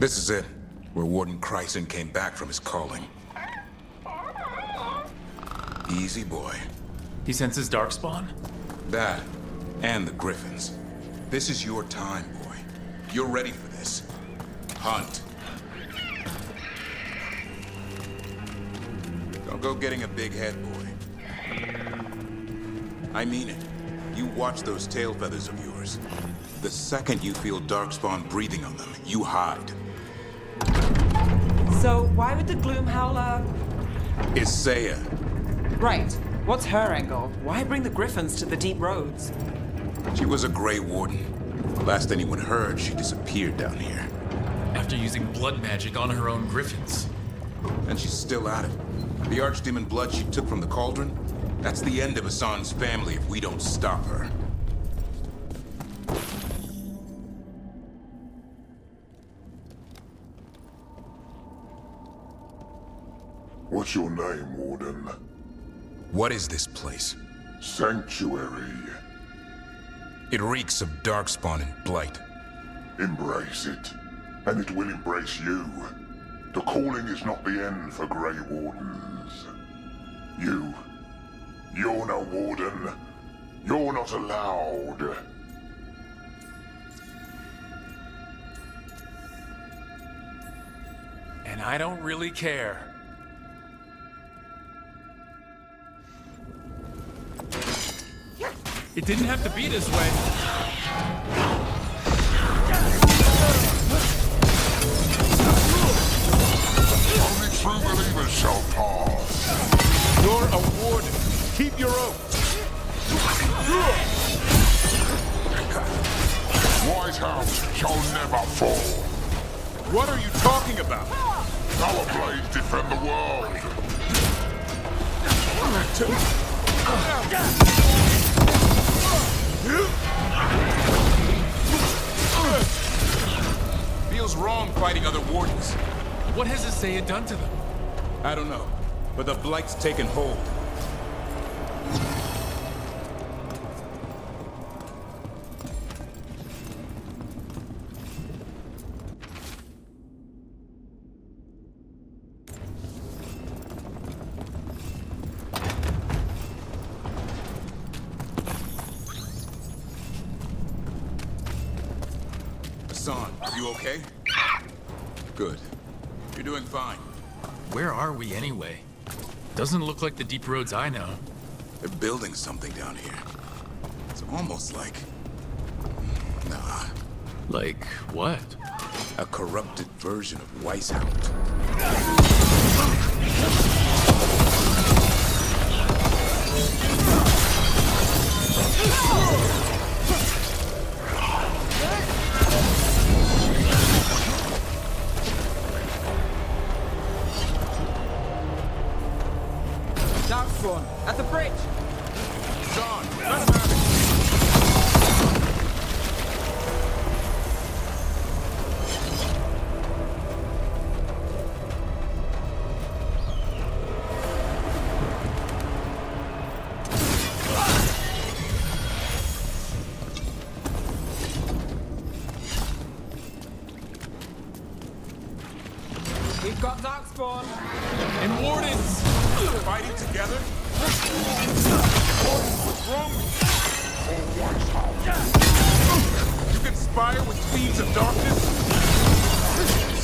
This is it, where Warden Kreisen came back from his calling. Easy, boy. He senses Darkspawn? That, and the Griffins. This is your time, boy. You're ready for this. Hunt. Don't go getting a big head, boy. I mean it. You watch those tail feathers of yours. The second you feel Darkspawn breathing on them, you hide. So, why would the Gloom Howler... Isaiah. Right. What's her angle? Why bring the Griffins to the Deep Roads? She was a Grey Warden. Last anyone heard, she disappeared down here. After using blood magic on her own Griffins. And she's still at it. The Archdemon blood she took from the cauldron? That's the end of Hassan's family if we don't stop her. What's your name, Warden? What is this place? Sanctuary. It reeks of Darkspawn and Blight. Embrace it, and it will embrace you. The calling is not the end for Grey Wardens. You're no Warden. You're not allowed. And I don't really care. It didn't have to be this way. Only true believers shall pass. You're a warden. Keep your oath. White House shall never fall. What are you talking about? Our blades defend the world. Feels wrong fighting other wardens. What has Isaiah done to them? I don't know, but the Blight's taken hold. Hassan, are you okay? Good. You're doing fine. Where are we anyway? Doesn't look like the Deep Roads I know. They're building something down here. It's almost like... Nah. Like what? A corrupted version of Weishaupt. Darkspawn, at the bridge! John, let him have it. We've got Darkspawn! And Wardens! Fighting together? What's wrong with you? You conspire with fiends of darkness?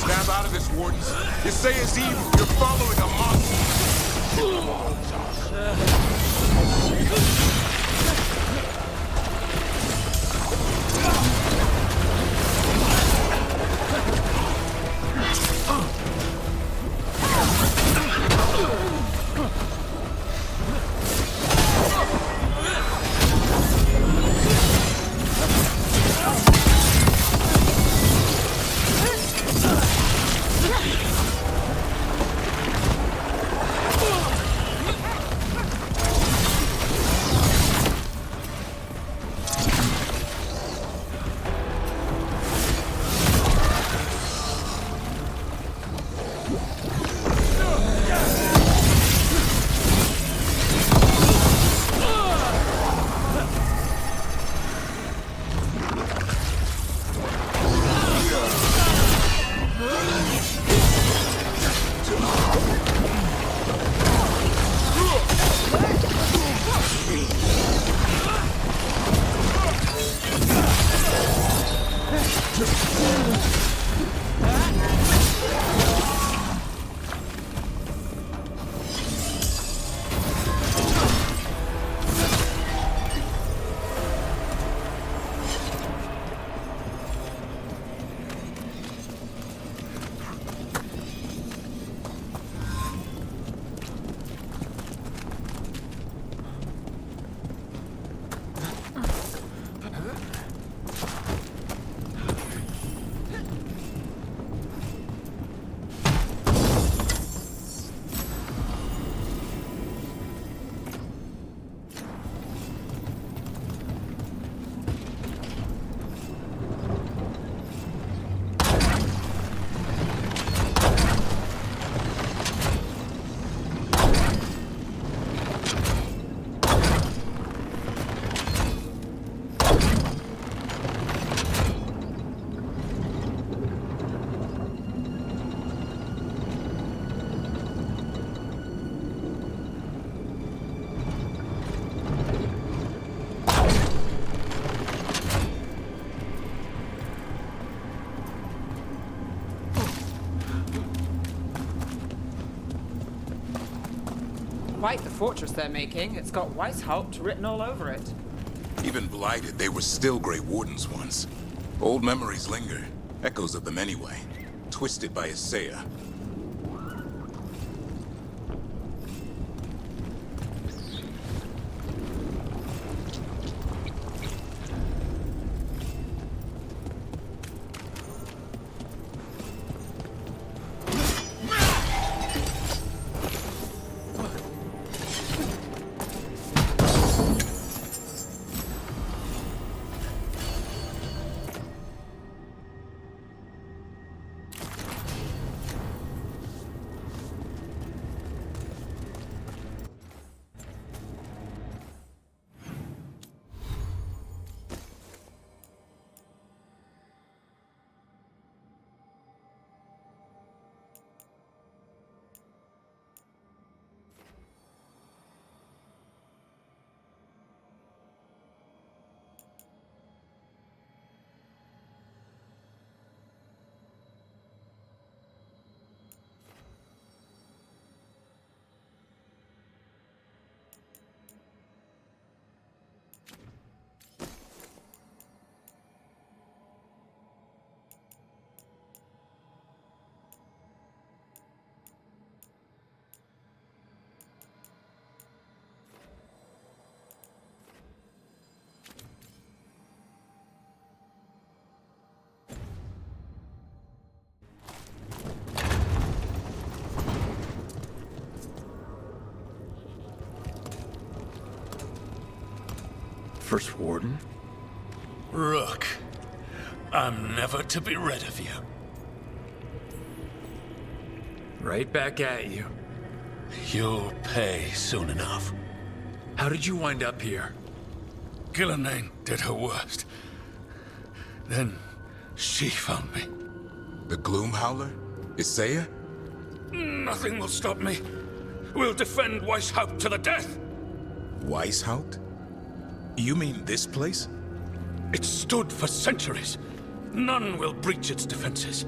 Snap out of this, Wardens. Yesaya is evil. You're following a Quite the fortress they're making. It's got Weishaupt written all over it. Even blighted, they were still Grey Wardens once. Old memories linger. Echoes of them anyway. Twisted by Yesaya. First Warden? Rook, I'm never to be rid of you. Right back at you. You'll pay soon enough. How did you wind up here? Gillenane did her worst. Then she found me. The Gloom Howler? Isaiah? Nothing will stop me. We'll defend Weishaupt to the death. Weishaupt? You mean this place? It stood for centuries. None will breach its defenses.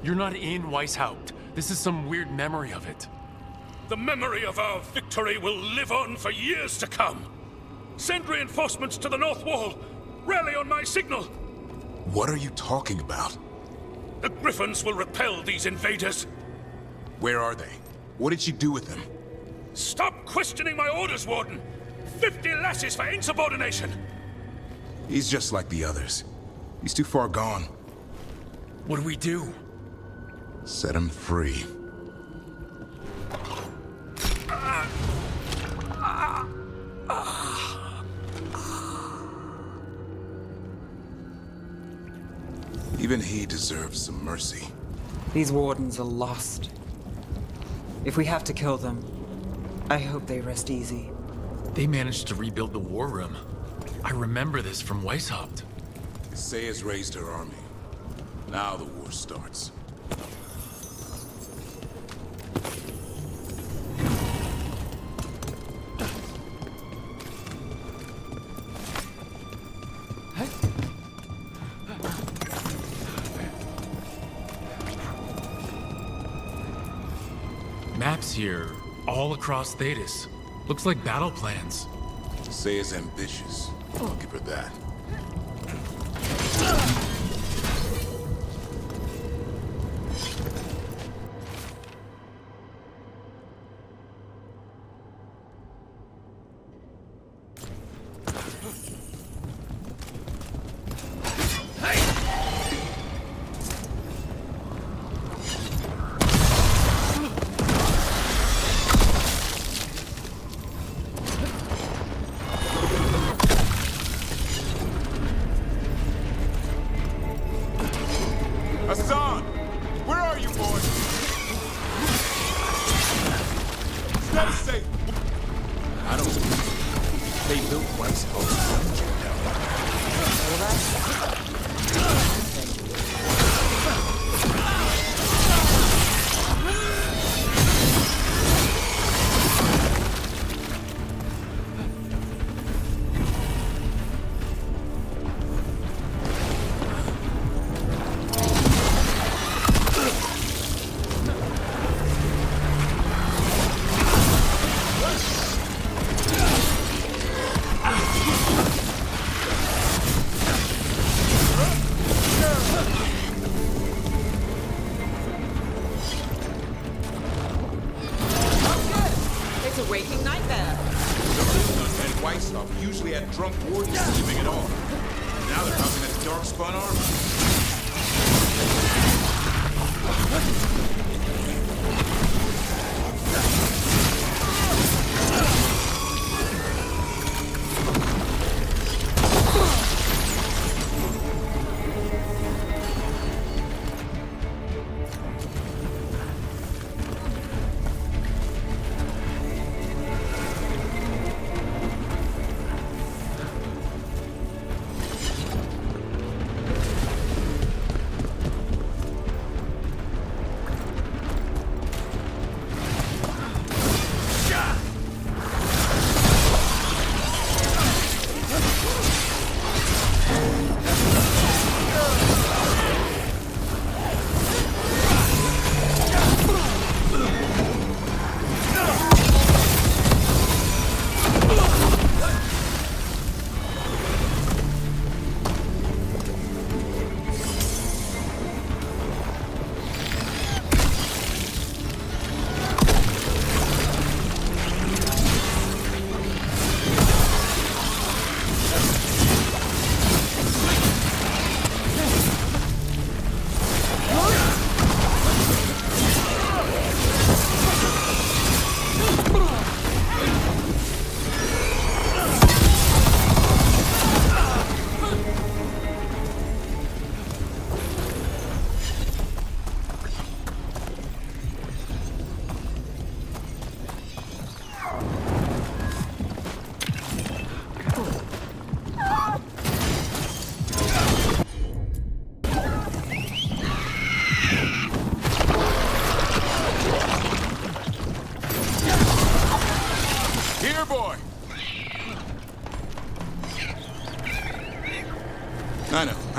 You're not in Weishaupt. This is some weird memory of it. The memory of our victory will live on for years to come. Send reinforcements to the North Wall. Rally on my signal. What are you talking about? The Griffins will repel these invaders. Where are they? What did you do with them? Stop questioning my orders, Warden! 50 lashes for insubordination! He's just like the others. He's too far gone. What do we do? Set him free. Even he deserves some mercy. These wardens are lost. If we have to kill them, I hope they rest easy. They managed to rebuild the war room. I remember this from Weishaupt. Isaiah's raised her army. Now the war starts. Maps here, all across Thetis. Looks like battle plans. Isaiah's ambitious. I'll give her that. Hassan! Where are you, boy? Stay safe! I don't believe they built Weishaupt's dungeon down there. Usually had drunk wardens sleeping at all. Now they're housing that dark-spun armor.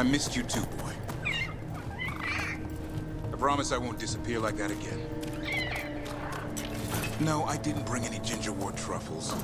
missed you too, boy. I promise I won't disappear like that again. No, I didn't bring any gingerwort truffles.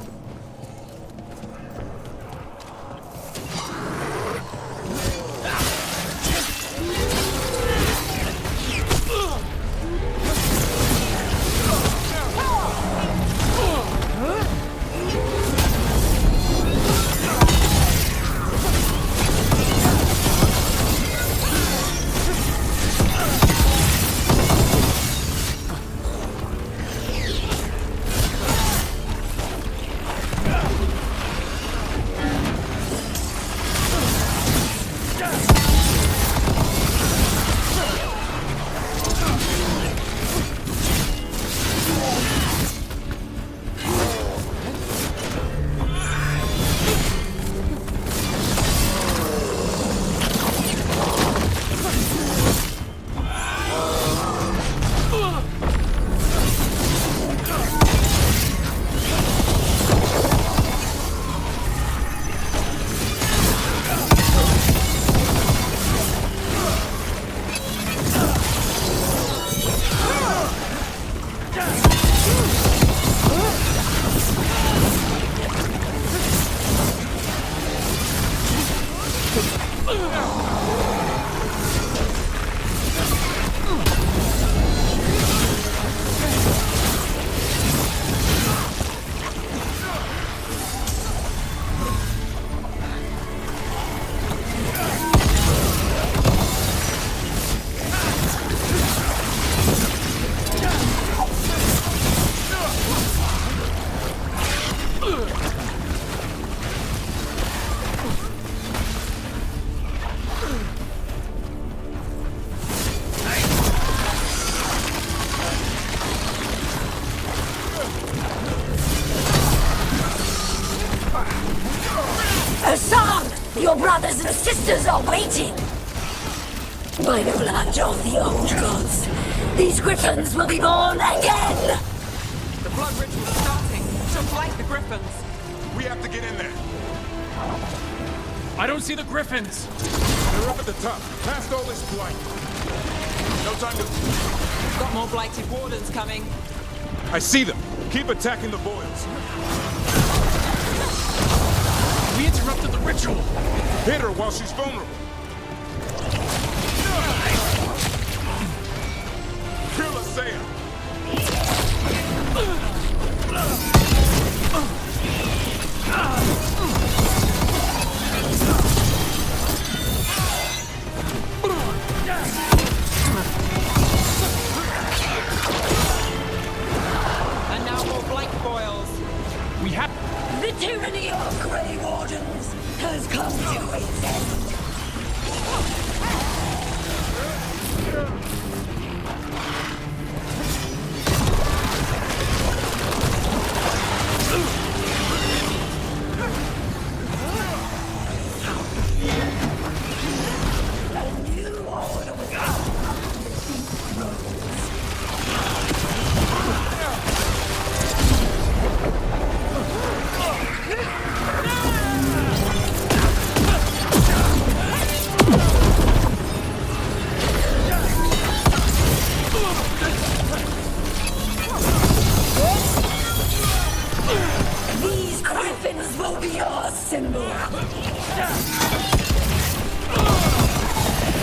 Your brothers and sisters are waiting! By the blood of the old gods, these griffins will be born again! The blood ritual's starting. She'll flank the griffins. We have to get in there. I don't see the griffins! They're up at the top, past all this blight. No time to... Got more blighted wardens coming. I see them. Keep attacking the boils. We interrupted the ritual! Hit her while she's vulnerable. Kill Asaya! And now more blight boils. We have... The tyranny of Grey Wardens has come to its end. These griffins will be our symbol.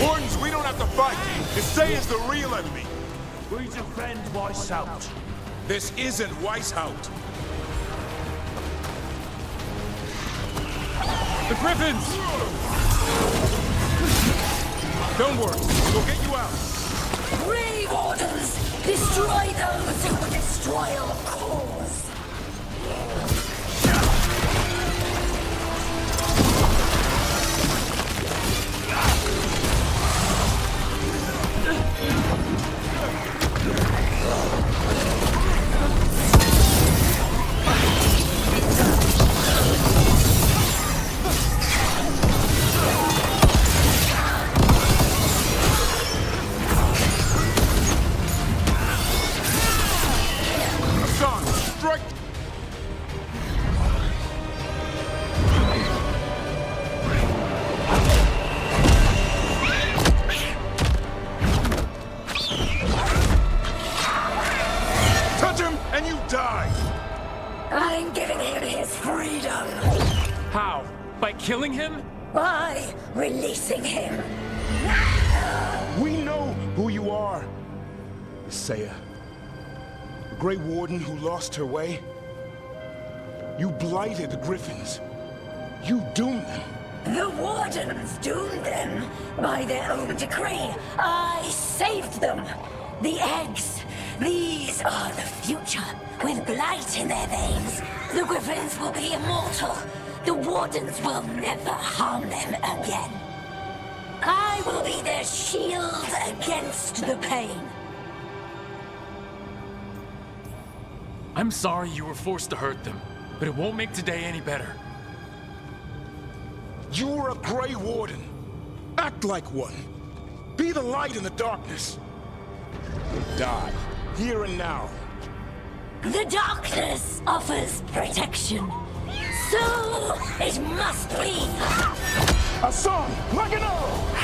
Wardens, we don't have to fight. Asaya's the real enemy. We defend Weishaupt. This isn't Weishaupt. The griffins! Don't worry, we'll get you out. Grey Wardens, destroy those who will destroy our cause. Hassan, strike killing him? By releasing him. We know who you are. Saya. The Grey Warden who lost her way. You blighted the Griffins. You doomed them. The Wardens doomed them by their own decree. I saved them. The eggs. These are the future. With blight in their veins, the Griffins will be immortal. The Wardens will never harm them again. I will be their shield against the pain. I'm sorry you were forced to hurt them, but it won't make today any better. You were a Grey Warden. Act like one. Be the light in the darkness. Die, here and now. The darkness offers protection. So it must be. Hassan, Magano!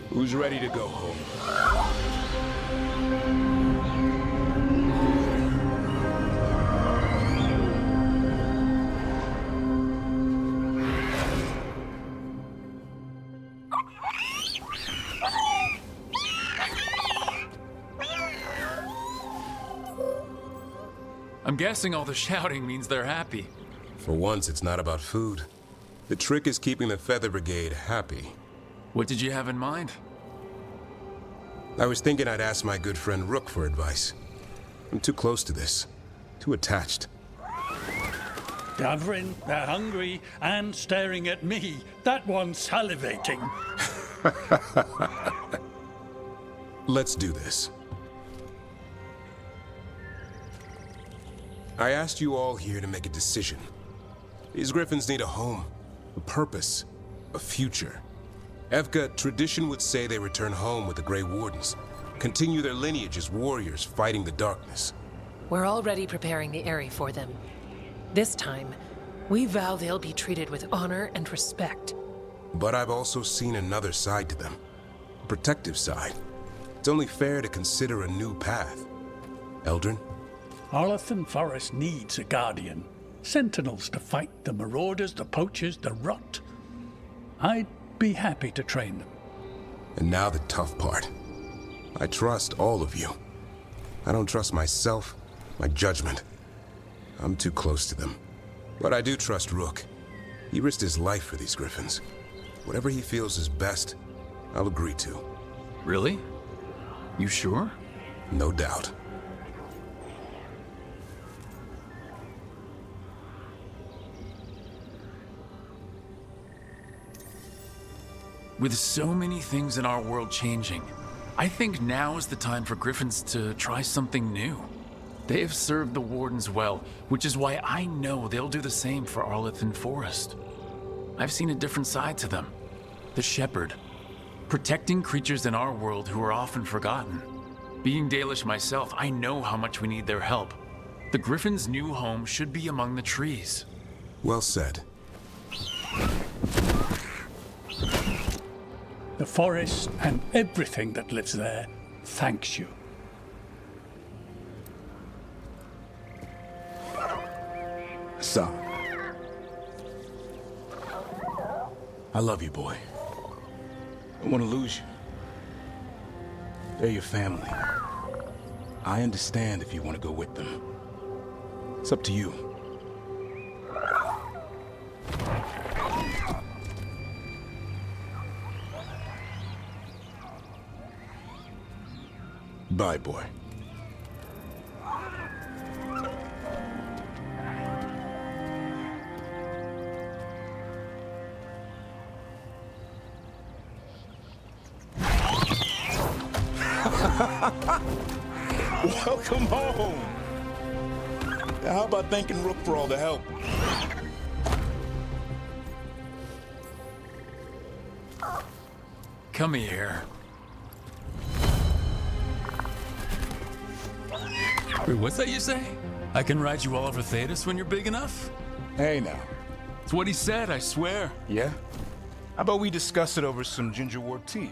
Who's ready to go home? I'm guessing all the shouting means they're happy. For once, it's not about food. The trick is keeping the Feather Brigade happy. What did you have in mind? I was thinking I'd ask my good friend Rook for advice. I'm too close to this. Too attached. Davrin, they're hungry and staring at me. That one's salivating. Let's do this. I asked you all here to make a decision. These Griffins need a home, a purpose, a future. Evka, tradition would say they return home with the Grey Wardens, continue their lineage as warriors fighting the darkness. We're already preparing the Eyrie for them. This time, we vow they'll be treated with honor and respect. But I've also seen another side to them, a protective side. It's only fair to consider a new path. Eldrin? Arlathan Forest needs a guardian. Sentinels to fight the marauders, the poachers, the rot. I'd be happy to train them. And now the tough part. I trust all of you. I don't trust myself, my judgment. I'm too close to them. But I do trust Rook. He risked his life for these Griffins. Whatever he feels is best, I'll agree to. Really? You sure? No doubt. With so many things in our world changing, I think now is the time for Griffins to try something new. They have served the Wardens well, which is why I know they'll do the same for Arlathan Forest. I've seen a different side to them. The Shepherd. Protecting creatures in our world who are often forgotten. Being Dalish myself, I know how much we need their help. The Griffins' new home should be among the trees. Well said. The forest and everything that lives there thanks you. Son. I love you, boy. I don't want to lose you. They're your family. I understand if you want to go with them. It's up to you. Bye, boy. Welcome home. How about thanking Rook for all the help? Come here. Wait, what's that you say? I can ride you all over Thetis when you're big enough? Hey now. It's what he said, I swear. Yeah? How about we discuss it over some ginger wort tea?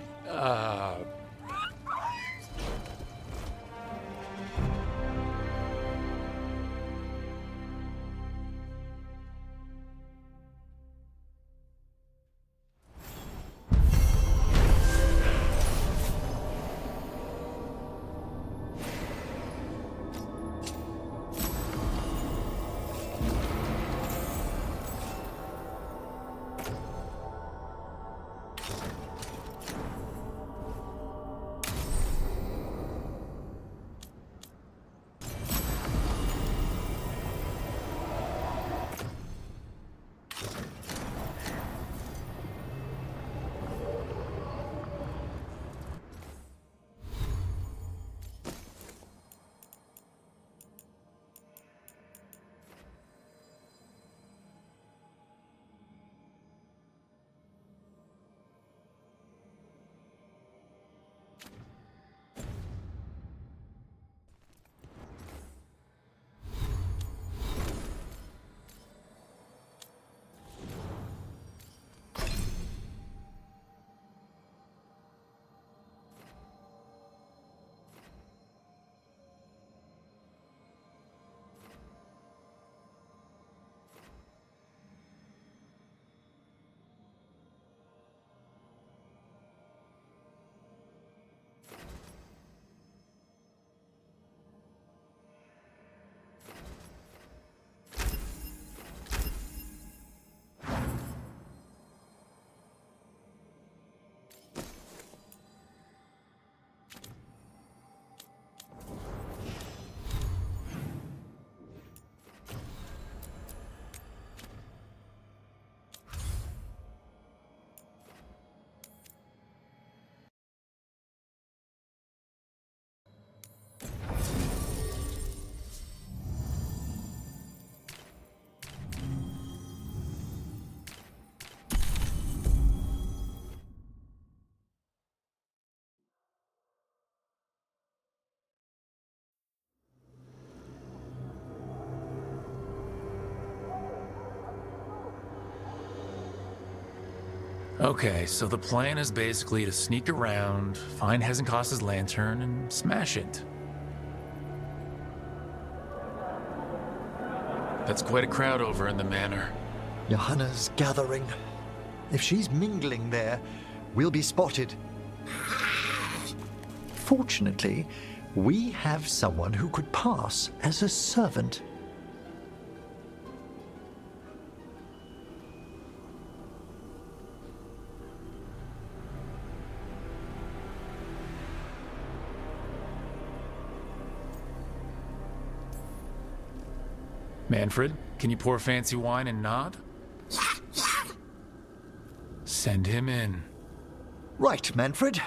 Okay, so the plan is basically to sneak around, find Hezenkos's lantern, and smash it. That's quite a crowd over in the manor. Johanna's gathering. If she's mingling there, we'll be spotted. Fortunately, we have someone who could pass as a servant. Manfred, can you pour fancy wine and nod? Send him in. Right, Manfred.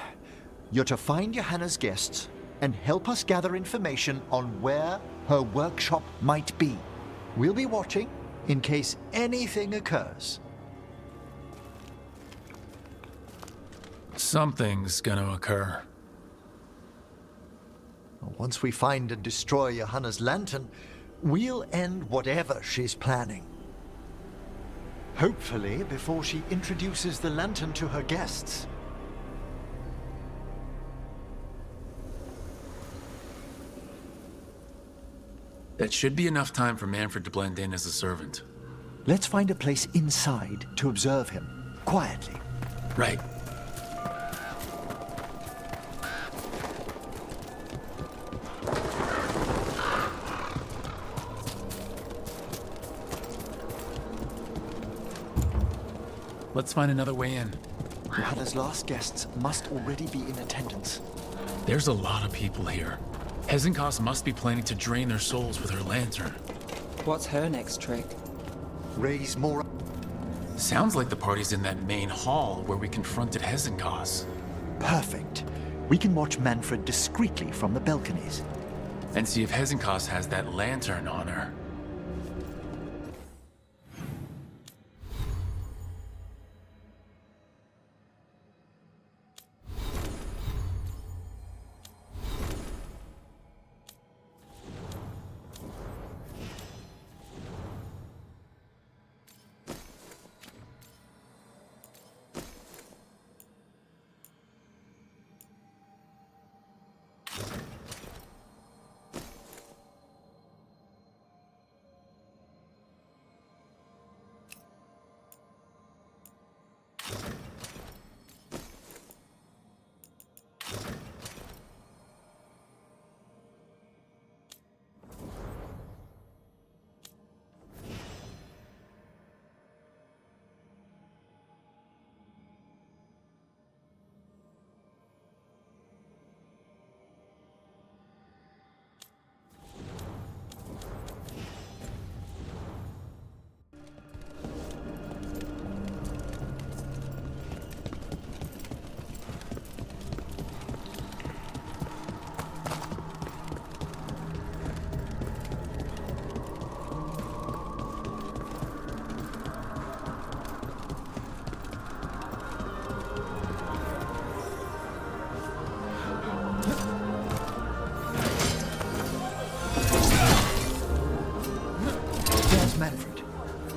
You're to find Johanna's guests and help us gather information on where her workshop might be. We'll be watching in case anything occurs. Something's gonna occur. Once we find and destroy Johanna's lantern, we'll end whatever she's planning. Hopefully before she introduces the lantern to her guests. That should be enough time for Manfred to blend in as a servant. Let's find a place inside to observe him, quietly. Right. Let's find another way in. Johanna's last guests must already be in attendance. There's a lot of people here. Hezenkos must be planning to drain their souls with her lantern. What's her next trick? Raise more... Sounds like the party's in that main hall where we confronted Hezenkos. Perfect. We can watch Manfred discreetly from the balconies. And see if Hezenkos has that lantern on her.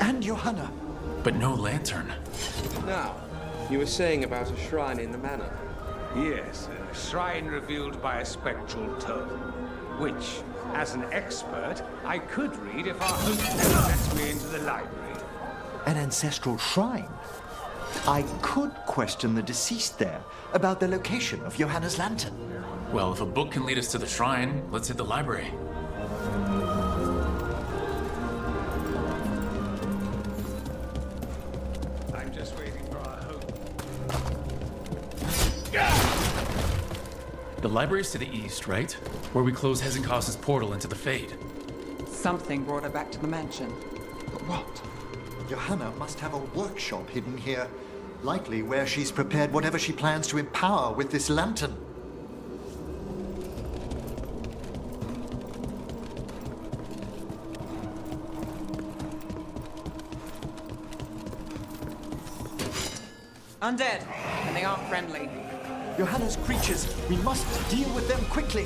And Johanna. But no lantern. Now, you were saying about a shrine in the manor. Yes, a shrine revealed by a spectral tome, which, as an expert, I could read if our host never lets me into the library. An ancestral shrine? I could question the deceased there about the location of Johanna's lantern. Well, if a book can lead us to the shrine, let's hit the library. I'm just waiting for our host. The library's to the east, right? Where we close Hezekiah's portal into the Fade. Something brought her back to the mansion. But what? Johanna must have a workshop hidden here. Likely where she's prepared whatever she plans to empower with this lantern. Undead, and they aren't friendly. Johanna's creatures, we must deal with them quickly.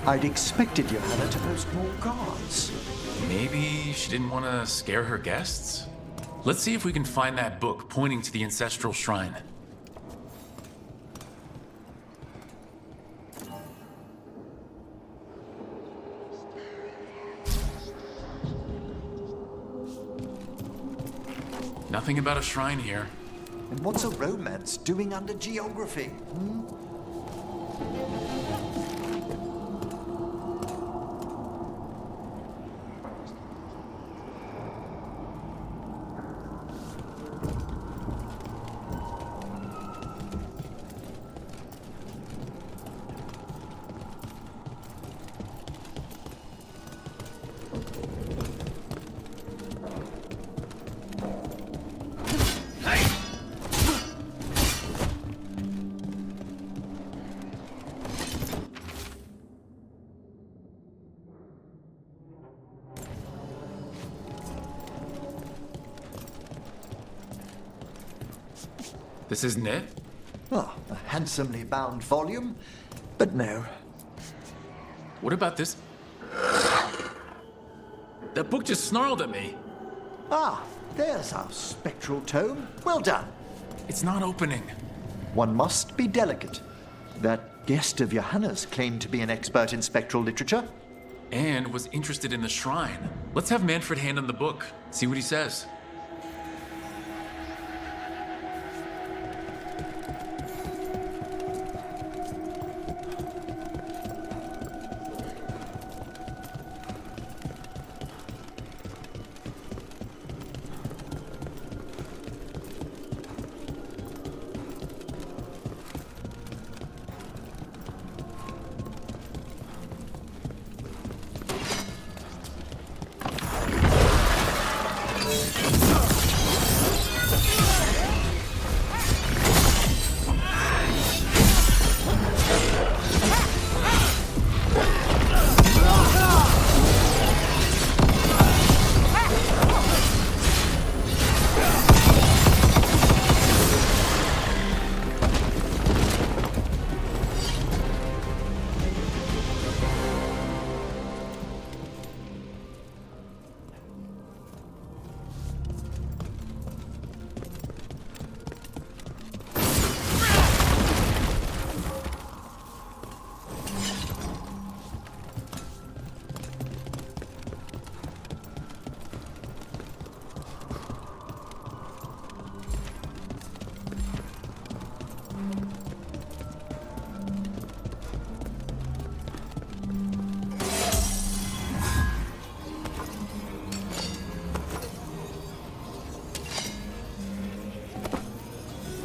I'd expected Johanna to post more guards. Maybe she didn't want to scare her guests? Let's see if we can find that book pointing to the ancestral shrine. Nothing about a shrine here. And what's a romance doing under geography? This isn't it? Oh, a handsomely bound volume, but no. What about this? That book just snarled at me. Ah, there's our spectral tome. Well done. It's not opening. One must be delicate. That guest of Johanna's claimed to be an expert in spectral literature. And was interested in the shrine. Let's have Manfred hand him the book, see what he says.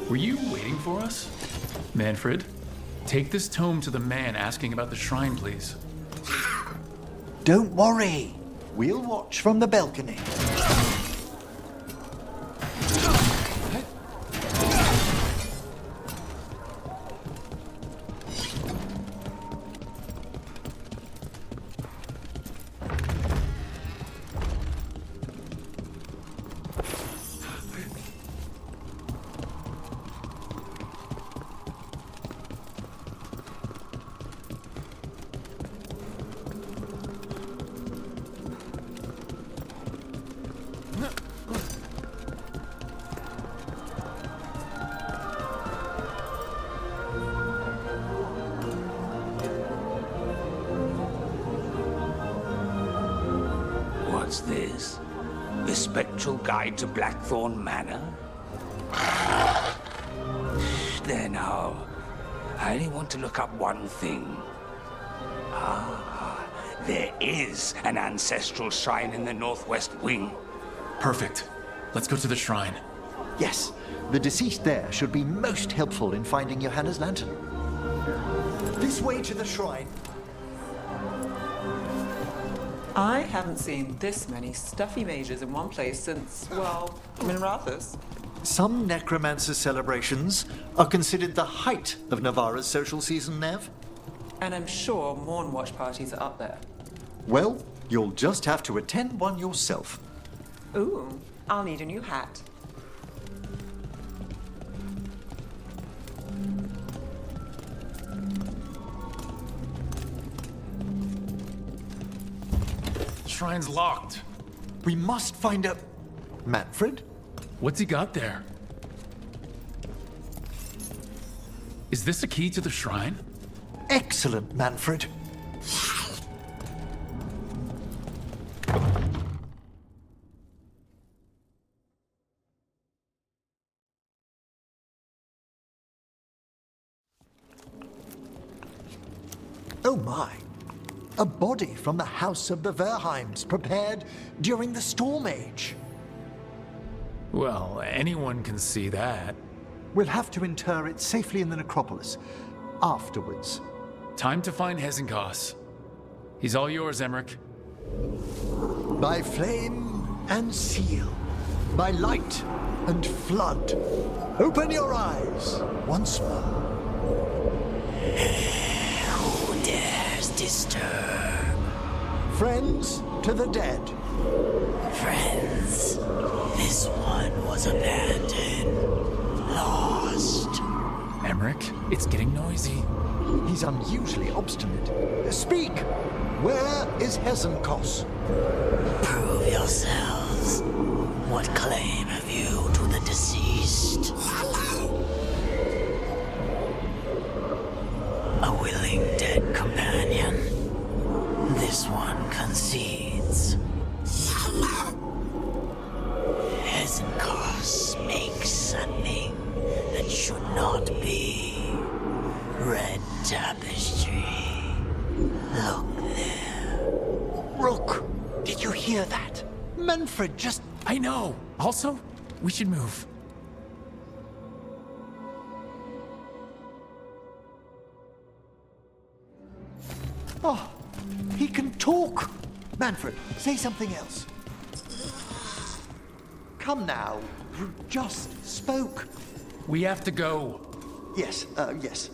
Were you waiting for us? Manfred, take this tome to the man asking about the shrine, please. Don't worry. We'll watch from the balcony. What's this? The Spectral Guide to Blackthorn Manor? There now. I only want to look up one thing. Ah, there is an ancestral shrine in the northwest wing. Perfect. Let's go to the shrine. Yes, the deceased there should be most helpful in finding Johanna's lantern. This way to the shrine. I haven't seen this many stuffy mages in one place since, well, Minrathus. Some necromancer celebrations are considered the height of Navarra's social season, Nev. And I'm sure Morn Watch parties are up there. Well, you'll just have to attend one yourself. Ooh, I'll need a new hat. Shrine's locked. We must find a... Manfred? What's he got there? Is this a key to the shrine? Excellent, Manfred. Oh my. A body from the House of the Verheims, prepared during the Storm Age. Well, anyone can see that. We'll have to inter it safely in the necropolis. Afterwards. Time to find Hezenkos. He's all yours, Emmerich. By flame and seal. By light and flood. Open your eyes once more. Who dares disturb? Friends to the dead. Friends, this one was abandoned. Lost. Emmerich, it's getting noisy. He's unusually obstinate. Speak! Where is Hezenkos? Prove yourselves. What claim have you to the deceased? A willing dead companion. This one concedes. Hezenkos makes a thing that should not be. Red tapestry. Look there. Rook, did you hear that? Manfred just... I know. Also, we should move. Oh, he can talk. Manfred, say something else. Come now. You just spoke. We have to go. Yes, yes.